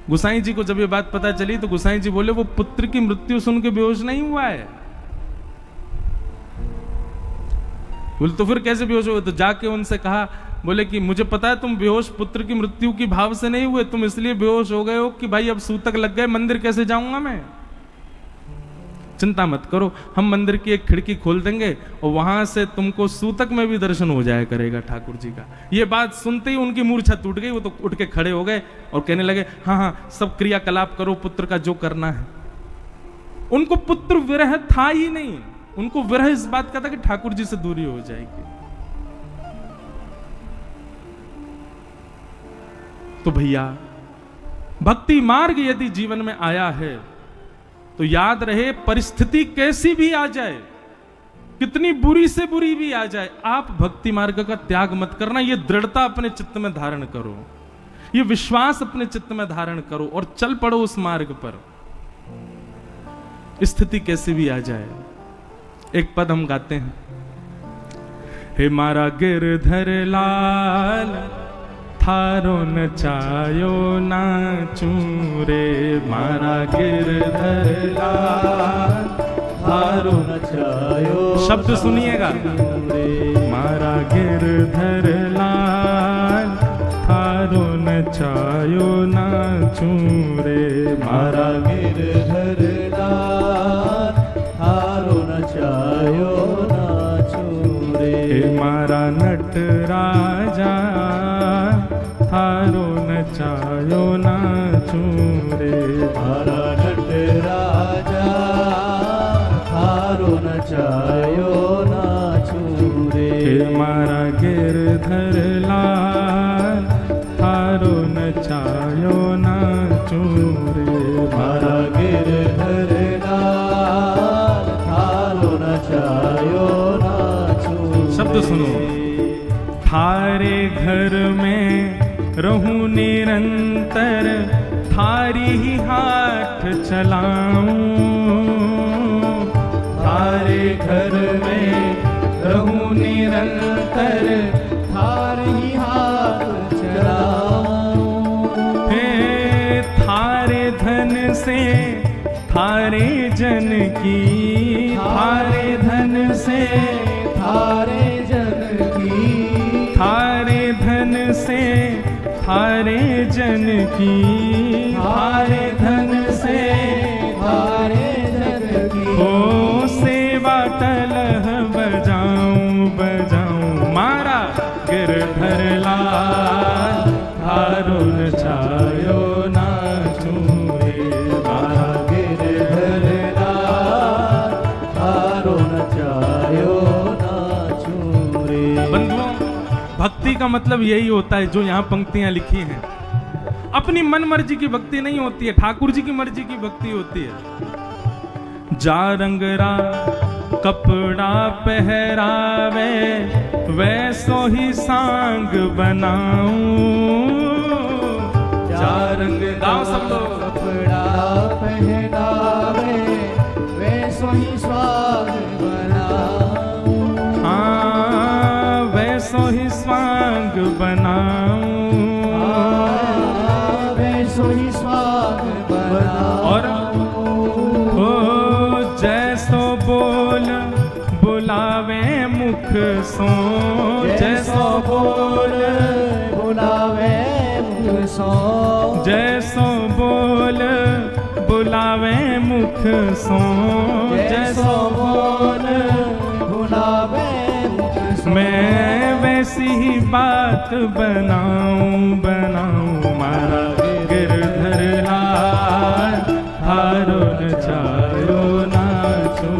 गुसाई जी को जब ये बात पता चली तो गुसाई जी बोले वो पुत्र की मृत्यु सुन के बेहोश नहीं हुआ है। बोले तो फिर कैसे बेहोश हुए? तो जाके उनसे कहा, बोले कि मुझे पता है तुम बेहोश पुत्र की मृत्यु की भाव से नहीं हुए, तुम इसलिए बेहोश हो गए हो कि भाई अब सूतक लग गए, मंदिर कैसे जाऊंगा मैं। चिंता मत करो, हम मंदिर की एक खिड़की खोल देंगे और वहां से तुमको सूतक में भी दर्शन हो जाया करेगा ठाकुर जी का। ये बात सुनते ही उनकी मूर्छा टूट गई, वो तो उठ के खड़े हो गए और कहने लगे हाँ हाँ सब क्रियाकलाप करो, पुत्र का जो करना है। उनको पुत्र विरह था ही नहीं, उनको विरह इस बात का था कि ठाकुर जी से दूरी हो जाएगी। तो भैया भक्ति मार्ग यदि जीवन में आया है तो याद रहे परिस्थिति कैसी भी आ जाए, कितनी बुरी से बुरी भी आ जाए, आप भक्ति मार्ग का त्याग मत करना। ये दृढ़ता अपने चित्त में धारण करो, ये विश्वास अपने चित्त में धारण करो और चल पड़ो उस मार्ग पर, स्थिति कैसी भी आ जाए। एक पद हम गाते हैं, हे मारा गिरधर लाल थारो नचायो नाचू रे, मारा गिरधर लाल थारो नचायो। शब्द सुनिएगा, मारा गिरधर लाल थारो नचायो नाचू रे, मारा गिरधर लाल थारो नचायो नाचू रे, मारा नट राजा थारो नचायो नाचू रे, मारा नट राजा थारो नचायो नाचू रे, मारा गिरधर लाल थारो नचायो नाचू रे, मारा गिरधर लाल थारो नचायो नाचू। शब्द सुनो, थारे घर में रहूं निरंतर, थारी ही हाथ चलाऊं, थारे घर में रहूं निरंतर, थारे ही हाथ चलाऊं। हे थारे धन से थारे जन की, थारे धन से थारे जन की, थारे धन से थारे जन की, थारे धन से थारे जन की, ओ सेवा टलह बजाऊं बजाऊं, मारा गिरधर लाल थारो नचायो नाचू रे, मारा गिरधर लाल थारो नचायो नाचू रे। बंधुओं, भक्ति का मतलब यही होता है जो यहाँ पंक्तियां लिखी हैं। अपनी मन मर्जी की भक्ति नहीं होती है, ठाकुर जी की मर्जी की भक्ति होती है। जा रंगरा कपड़ा पहरावे, वैसो ही सांग बनाऊं, जा रंग गाओ सब लोग। कपड़ा पहनावे, वैसो ही स्वाग बनाऊं, हाँ वैसो ही स्वांग बनाऊं, वैसो ही स्वाग बनाऊं। और ओ जैसो बोल बुलावे मुख सो, जैसो बोल बुलावे मुख सो, जैसो बोल बुलावे मुख सो, जैसो बोल बुलावे मुख सो। मैं वैसी ही बात बनाऊं बनाऊं, मारा गिरधर लाल थारो नचायो नाचू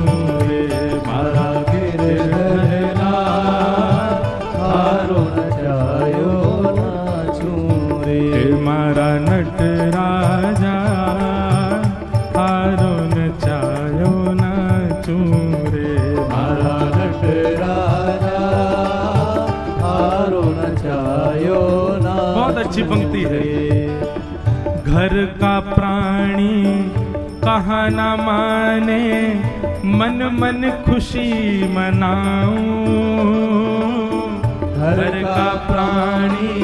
रे, मारा गिरधर लाल थारो नचायो नाचू रे, मारा नट राजा थारो नचायो नाचू रे, मारा नट राजा थारो नचायो नाचू। बहुत अच्छी पंक्ति है। घर का प्राणी कहा न माने, मन मन खुशी मनाऊं, घर का प्राणी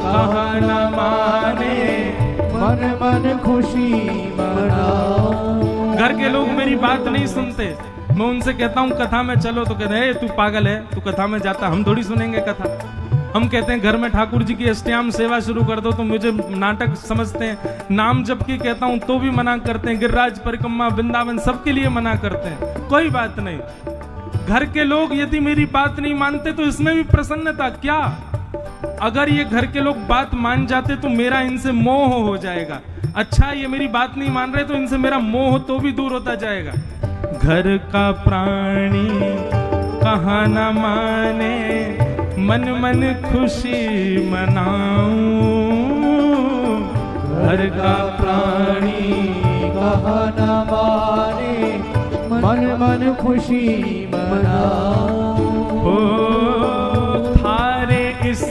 कहा न माने, मन मन खुशी मनाऊं। घर के लोग मेरी बात नहीं सुनते, मैं उनसे कहता हूँ कथा में चलो तो कहते हैं तू पागल है, तू कथा में जाता, हम थोड़ी सुनेंगे कथा। हम कहते हैं घर में ठाकुर जी की अष्टयाम सेवा शुरू कर दो, तो मुझे नाटक समझते हैं। नाम जप की कहता हूं तो भी मना करते हैं। गिरिराज परिक्रमा, वृंदावन, सबके लिए मना करते हैं। कोई बात नहीं, घर के लोग यदि मेरी बात नहीं मानते तो इसमें भी प्रसन्नता क्या। अगर ये घर के लोग बात मान जाते तो मेरा इनसे मोह हो जाएगा। अच्छा, ये मेरी बात नहीं मान रहे तो इनसे मेरा मोह तो भी दूर होता जाएगा। घर का प्राणी कहाँ न माने, मन मन खुशी मनाऊं। घर का प्राणी कहाँ न माने, मन मन खुशी मनाऊं। ओ थारे इस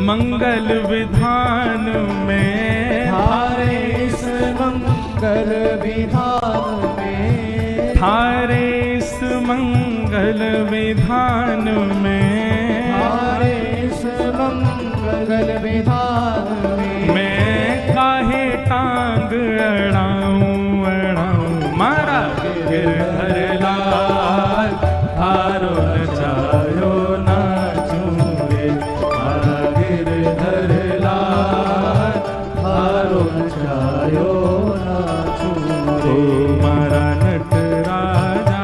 मंगल विधान में, थारे इस मंगल विधान में, थारे इस मंगल विधान में, थारे इस मंगल विधान में, मैं काहे टांग अड़ाऊं अड़ाऊं। मारा गिरधर लाल थारो नचायो नाचूं रे, मारा गिरधर लाल थारो नचायो नाचूं रे। ओ मारा नटराजा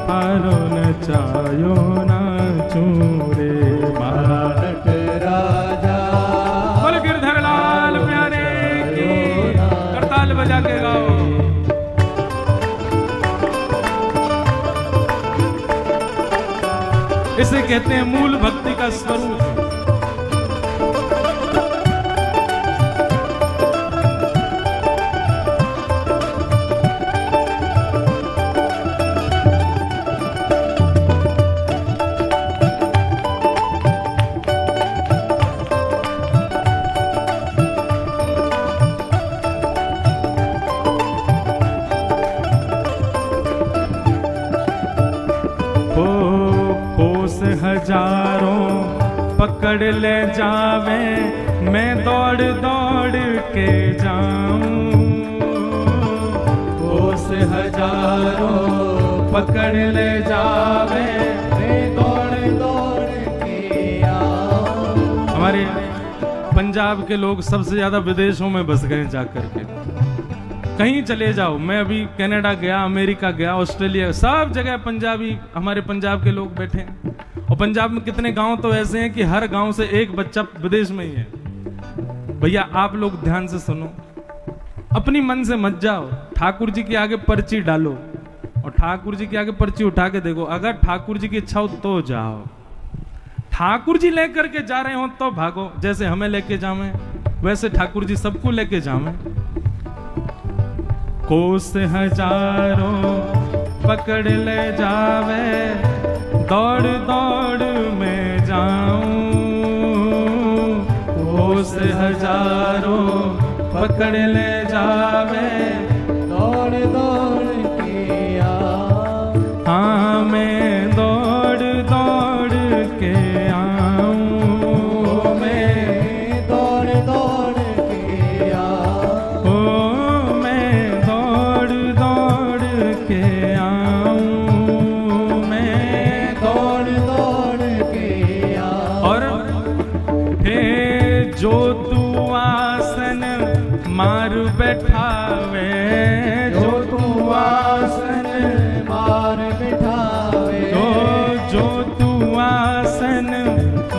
थारो नचायो नाचूं रे, मारा नटराजा बोल गिरधर लाल प्यारे की, करताल बजा के गाओ। इसे कहते हैं मूल भक्ति का स्वरूप। हजारों पकड़ ले जावे, मैं दौड़ दौड़ के जाऊं। कोस हजारों पकड़ ले जावे, मैं दौड़ दौड़ के आऊं। हमारे पंजाब के लोग सबसे ज्यादा विदेशों में बस गए जाकर के। कहीं चले जाओ, मैं अभी कनाडा गया, अमेरिका गया, ऑस्ट्रेलिया, सब जगह पंजाबी, हमारे पंजाब के लोग बैठे हैं। और पंजाब में कितने गांव तो ऐसे हैं कि हर गांव से एक बच्चा विदेश में ही है। भैया आप लोग ध्यान से सुनो, अपनी मन से मत जाओ, ठाकुर जी के आगे पर्ची डालो और ठाकुर जी के आगे पर्ची उठा के देखो। अगर ठाकुर जी की इच्छा हो तो जाओ, ठाकुर जी लेकर के जा रहे हो तो भागो। जैसे हमें लेके जावे वैसे ठाकुर जी सबको लेके जावे। कोस हजारों पकड़ ले जावे, दौड़ दौड़ में जाऊं। कोस हजारों पकड़ ले जावे, दौड़ दौड़ के आऊं। हाँ मैं दौड़ दौड़ के आऊं। मैं दौड़ दौड़ के आऊं। ओ मैं दौड़ दौड़ के आऊं। मैं दौड़ दौड़ के आऊं। और हे जो तू आसन मार बैठावे, जो तू आसन मार बैठावे, जो तू आसन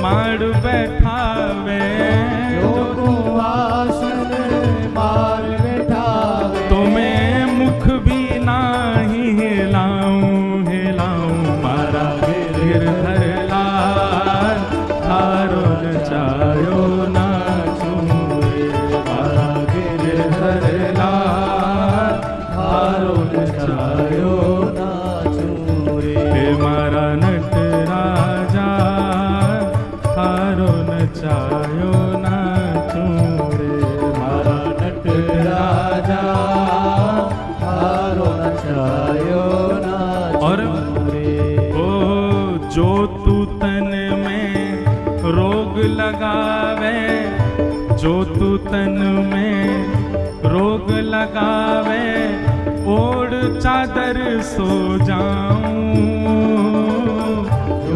मार बैठावे, जो तू आसन मार बैठावे, तो मैं मुख भी नाही हिलाऊं हिलाऊं। मारा गिरधर लाल थारो नचायो नाचूं रे, मारा गिरधर लाल थारो नचायो नाचूं रे। हे मारा नटराजा थारो नचायो नाचूं रे, मारा नटराजा थारो नचायो और नाचूं रे। ओ जो तू तन में रोग लगावे, जो तू तन में रोग लगावे, ओढ़ चादर सो जाऊं।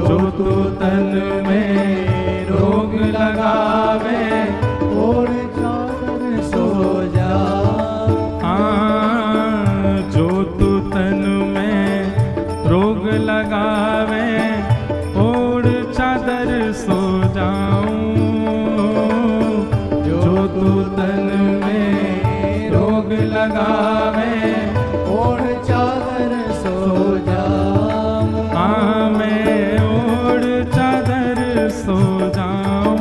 जो तू तन में रोग लगावे ओढ़ चादर सो जा। जो तू तन में रोग लगावे ओढ़ चादर सो जाऊं। जो तू तन में रोग लगावे ओढ़ चादर सो जा। मैं ओढ़ चादर सो जाऊं।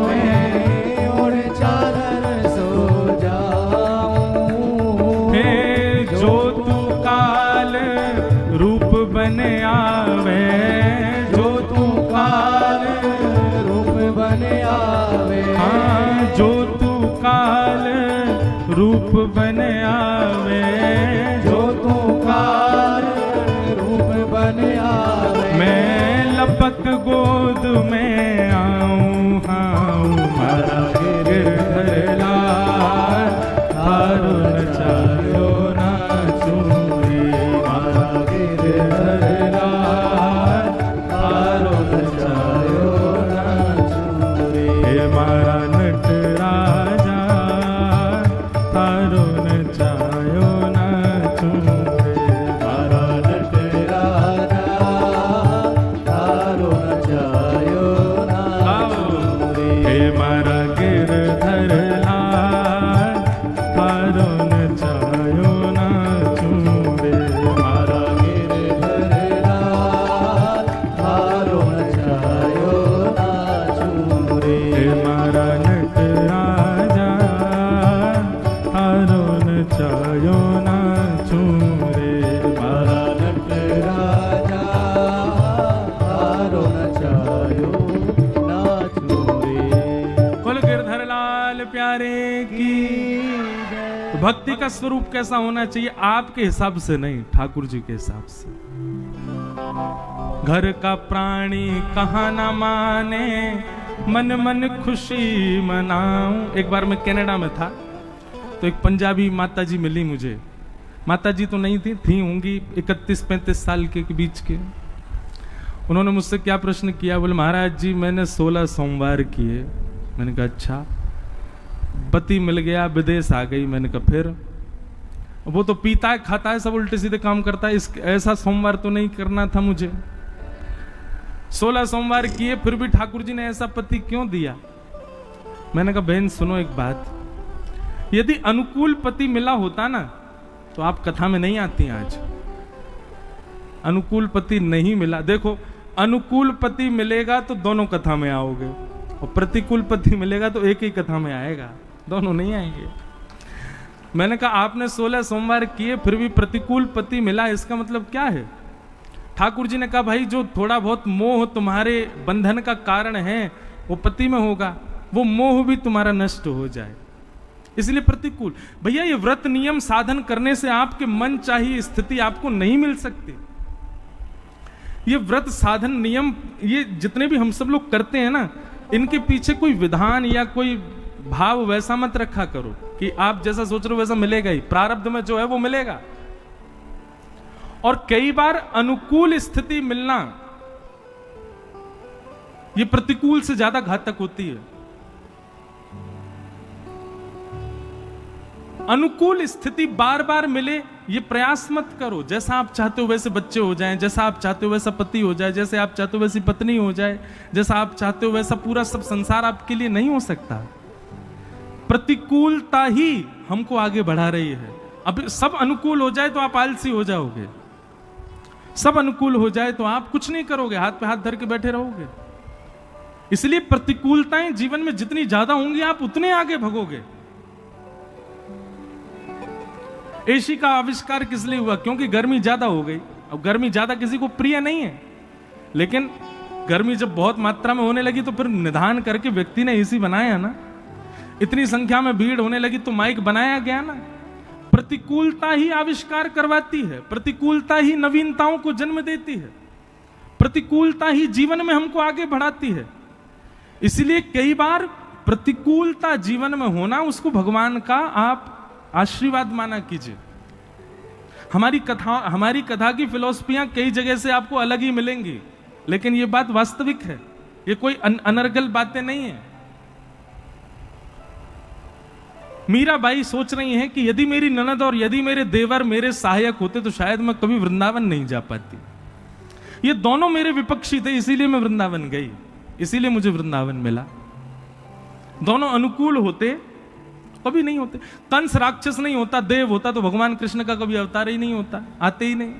मैं ओढ़ चादर सो जाऊं। हे जो तू काल रूप बने आवे, जो तू काल रूप बने आवे। जो तू काल रूप बने आवे, जो तू काल रूप बने आवे। मैं लपक गोद में आऊं। मारा गिरधर लाल थारो नचायो नाचूं रे। मारा गिरधर लाल थारो नचायो नाचूं रे। हे मारा नटराजा थारो नचायो नाचूं रे। मारा नटराजा तारो नचायो नाचूं रे। हे मारा गिरधर लाल थारो नचायो नाचूं रे। मारा गिरधर लाल तारो नचायो नाचूं रे। हे मारा नटराजा थारो नचायो नाचूं रे। मारा नटराजा तारो नचायो नाचूं रे। कुल गिरधर लाल प्यारे की। तो भक्ति का स्वरूप कैसा होना चाहिए? आपके हिसाब से नहीं, ठाकुर जी के हिसाब से। घर का प्राणी कहाँ ना माने, मन मन खुशी मनाऊं। एक बार मैं कनाडा में था तो एक पंजाबी माताजी मिली मुझे। माताजी तो नहीं थी होंगी 31-35 साल के बीच के। उन्होंने मुझसे क्या प्रश्न किया, बोले महाराज जी मैंने 16 सोमवार किए। मैंने कहा अच्छा, पति मिल गया, विदेश आ गई। मैंने कहा फिर? वो तो पीता है खाता है सब उल्टे सीधे काम करता है, ऐसा सोमवार तो नहीं करना था मुझे। 16 सोमवार किए फिर भी ठाकुर जी ने ऐसा पति क्यों दिया? मैंने कहा बहन सुनो एक बात, यदि अनुकूल पति मिला होता ना तो आप कथा में नहीं आती आज। अनुकूल पति नहीं मिला। देखो अनुकूल पति मिलेगा तो दोनों कथा में आओगे, और प्रतिकूल पति मिलेगा तो एक ही कथा में आएगा, दोनों नहीं आएंगे। मैंने कहा आपने 16 सोमवार किए फिर भी प्रतिकूल पति मिला, इसका मतलब क्या है? ठाकुर जी ने कहा भाई जो थोड़ा बहुत मोह तुम्हारे बंधन का कारण है वो पति में होगा, वो मोह भी तुम्हारा नष्ट हो जाए, इसलिए प्रतिकूल। भैया ये व्रत नियम साधन करने से आपके मन चाहिए स्थिति आपको नहीं मिल सकती। ये व्रत साधन नियम ये जितने भी हम सब लोग करते हैं ना, इनके पीछे कोई विधान या कोई भाव वैसा मत रखा करो कि आप जैसा सोच रहे हो वैसा मिलेगा ही। प्रारब्ध में जो है वो मिलेगा। और कई बार अनुकूल स्थिति मिलना ये प्रतिकूल से ज्यादा घातक होती है। अनुकूल स्थिति बार बार मिले ये प्रयास मत करो। जैसा आप चाहते हो वैसे बच्चे हो जाएं, जैसा आप चाहते हो वैसा पति हो जाए, जैसे आप चाहते हो वैसी पत्नी हो जाए, जैसा आप चाहते हो वैसा पूरा सब संसार आपके लिए नहीं हो सकता। प्रतिकूलता ही हमको आगे बढ़ा रही है। अब सब अनुकूल हो जाए तो आप आलसी हो जाओगे, सब अनुकूल हो जाए तो आप कुछ नहीं करोगे, हाथ पे हाथ धर के बैठे रहोगे। इसलिए प्रतिकूलताएं जीवन में जितनी ज्यादा होंगी आप उतने आगे भगोगे। एसी का आविष्कार किस लिए हुआ? क्योंकि गर्मी ज्यादा हो गई। अब गर्मी ज्यादा किसी को प्रिय नहीं है, लेकिन गर्मी जब बहुत मात्रा में होने लगी तो फिर निदान करके व्यक्ति ने एसी बनाया ना। इतनी संख्या में भीड़ होने लगी तो माइक बनाया गया ना। प्रतिकूलता ही आविष्कार करवाती है, प्रतिकूलता ही नवीनताओं को जन्म देती है, प्रतिकूलता ही जीवन में हमको आगे बढ़ाती है। इसलिए कई बार प्रतिकूलता जीवन में होना उसको भगवान का आप आशीर्वाद माना कीजिए। हमारी कथा की फिलॉसफियां कई जगह से आपको अलग ही मिलेंगी। लेकिन ये बात वास्तविक है, ये कोई अनर्गल बातें नहीं है। मीराबाई सोच रही हैं कि यदि मेरी ननद और यदि मेरे देवर मेरे सहायक होते तो शायद मैं कभी वृंदावन नहीं जा पाती। ये दोनों मेरे विपक्षी थे, इसीलिए मैं वृंदावन गई, इसीलिए मुझे वृंदावन मिला। दोनों अनुकूल होते कभी नहीं होते। कंस राक्षस नहीं होता, देव होता तो भगवान कृष्ण का कभी अवतार ही नहीं होता, आते ही नहीं।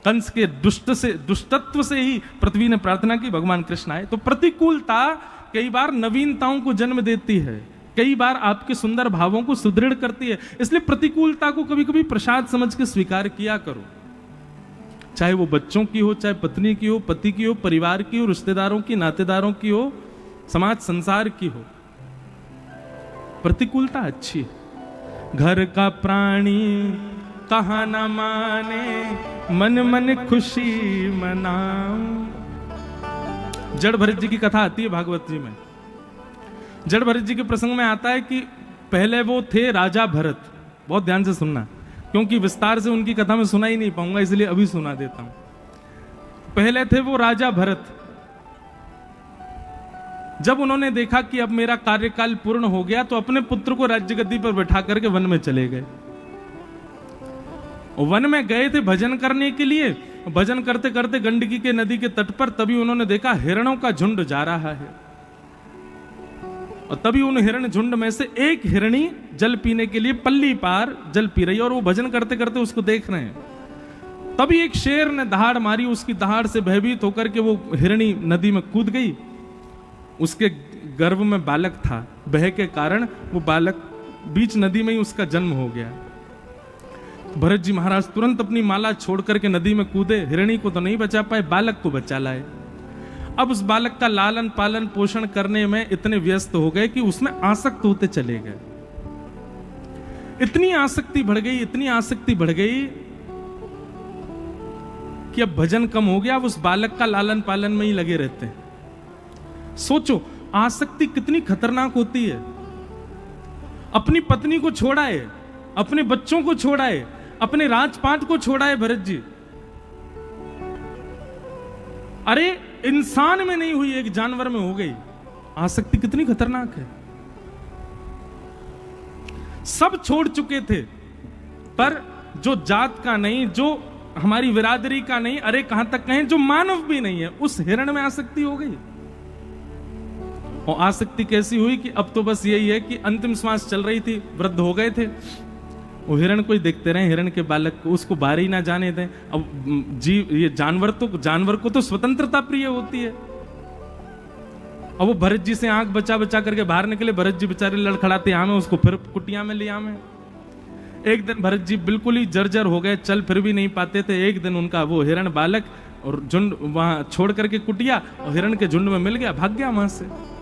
कंस के दुष्टत्व से ही पृथ्वी ने प्रार्थना की भगवान कृष्ण आए। तो प्रतिकूलता कई बार नवीनताओं को जन्म देती है, कई बार आपके सुंदर भावों को सुदृढ़ करती है। इसलिए प्रतिकूलता को कभी कभी प्रसाद समझ के स्वीकार किया करो, चाहे वो बच्चों की हो, चाहे पत्नी की हो, पति की हो, परिवार की हो, रिश्तेदारों की, नातेदारों की हो, समाज संसार की हो। प्रतिकूलता अच्छी है। घर का प्राणी कहा न माने, मन मन खुशी मनाऊं। जड़ भरत जी की कथा आती है भागवत जी में। जड़ भरत जी के प्रसंग में आता है कि पहले वो थे राजा भरत। बहुत ध्यान से सुनना, क्योंकि विस्तार से उनकी कथा में सुना ही नहीं पाऊंगा, इसलिए अभी सुना देता हूं। पहले थे वो राजा भरत। जब उन्होंने देखा कि अब मेरा कार्यकाल पूर्ण हो गया, तो अपने पुत्र को राज्य गद्दी पर बैठा करके वन में चले गए। वन में गए थे भजन करने के लिए। भजन करते करते गंडकी के नदी के तट पर तभी उन्होंने देखा हिरणों का झुंड जा रहा है, और तभी उन हिरण झुंड में से एक हिरणी जल पीने के लिए पल्ली पार जल पी रही है, और वो भजन करते करते उसको देख रहे हैं। तभी एक शेर ने दहाड़ मारी, उसकी दहाड़ से भयभीत होकर के वो हिरणी नदी में कूद गई। उसके गर्भ में बालक था, बह के कारण वो बालक बीच नदी में ही उसका जन्म हो गया। भरत जी महाराज तुरंत अपनी माला छोड़ करके नदी में कूदे। हिरणी को तो नहीं बचा पाए, बालक को बचा लाए। अब उस बालक का लालन पालन पोषण करने में इतने व्यस्त हो गए कि उसमें आसक्त होते चले गए। इतनी आसक्ति बढ़ गई, इतनी आसक्ति बढ़ गई कि अब भजन कम हो गया, अब उस बालक का लालन पालन में ही लगे रहते हैं। सोचो आसक्ति कितनी खतरनाक होती है। अपनी पत्नी को छोड़ाए, अपने बच्चों को छोड़ाए, अपने राजपाट को छोड़ाए भरत जी। अरे इंसान में नहीं हुई, एक जानवर में हो गई। आसक्ति कितनी खतरनाक है। सब छोड़ चुके थे, पर जो जात का नहीं, जो हमारी बिरादरी का नहीं, अरे कहां तक कहें जो मानव भी नहीं है, उस हिरण में आसक्ति हो गई। और आसक्ति कैसी हुई कि अब तो बस यही है कि अंतिम श्वास चल रही थी, वृद्ध हो गए थे, वो हिरण को ही देखते रहे, हिरण के बालक को, उसको बाहर ही ना जाने दें। अब जीव, ये जानवर को तो स्वतंत्रता प्रिय होती है। अब वो भरत जी से आंख बचा बचा करके बाहर निकले। भरत जी बेचारे लड़खड़ाते आमे, उसको फिर कुटिया में ले आमे। एक दिन भरत जी बिल्कुल ही जर्जर हो गए, चल फिर भी नहीं पाते थे। एक दिन उनका वो हिरण बालक और झुंड वहां छोड़ करके कुटिया, और हिरण के झुंड में मिल गया, भाग गया वहां से।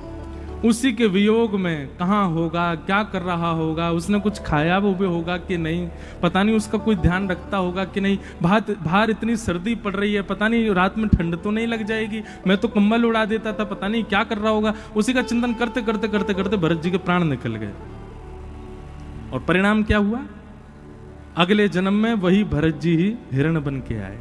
उसी के वियोग में कहां होगा, क्या कर रहा होगा, उसने कुछ खाया वो भी होगा कि नहीं, पता नहीं, उसका कोई ध्यान रखता होगा कि नहीं। बाहर इतनी सर्दी पड़ रही है, पता नहीं रात में ठंड तो नहीं लग जाएगी, मैं तो कंबल उड़ा देता था, पता नहीं क्या कर रहा होगा। उसी का चिंतन करते करते करते करते भरत जी के प्राण निकल गए। और परिणाम क्या हुआ? अगले जन्म में वही भरत जी ही हिरण बन के आए।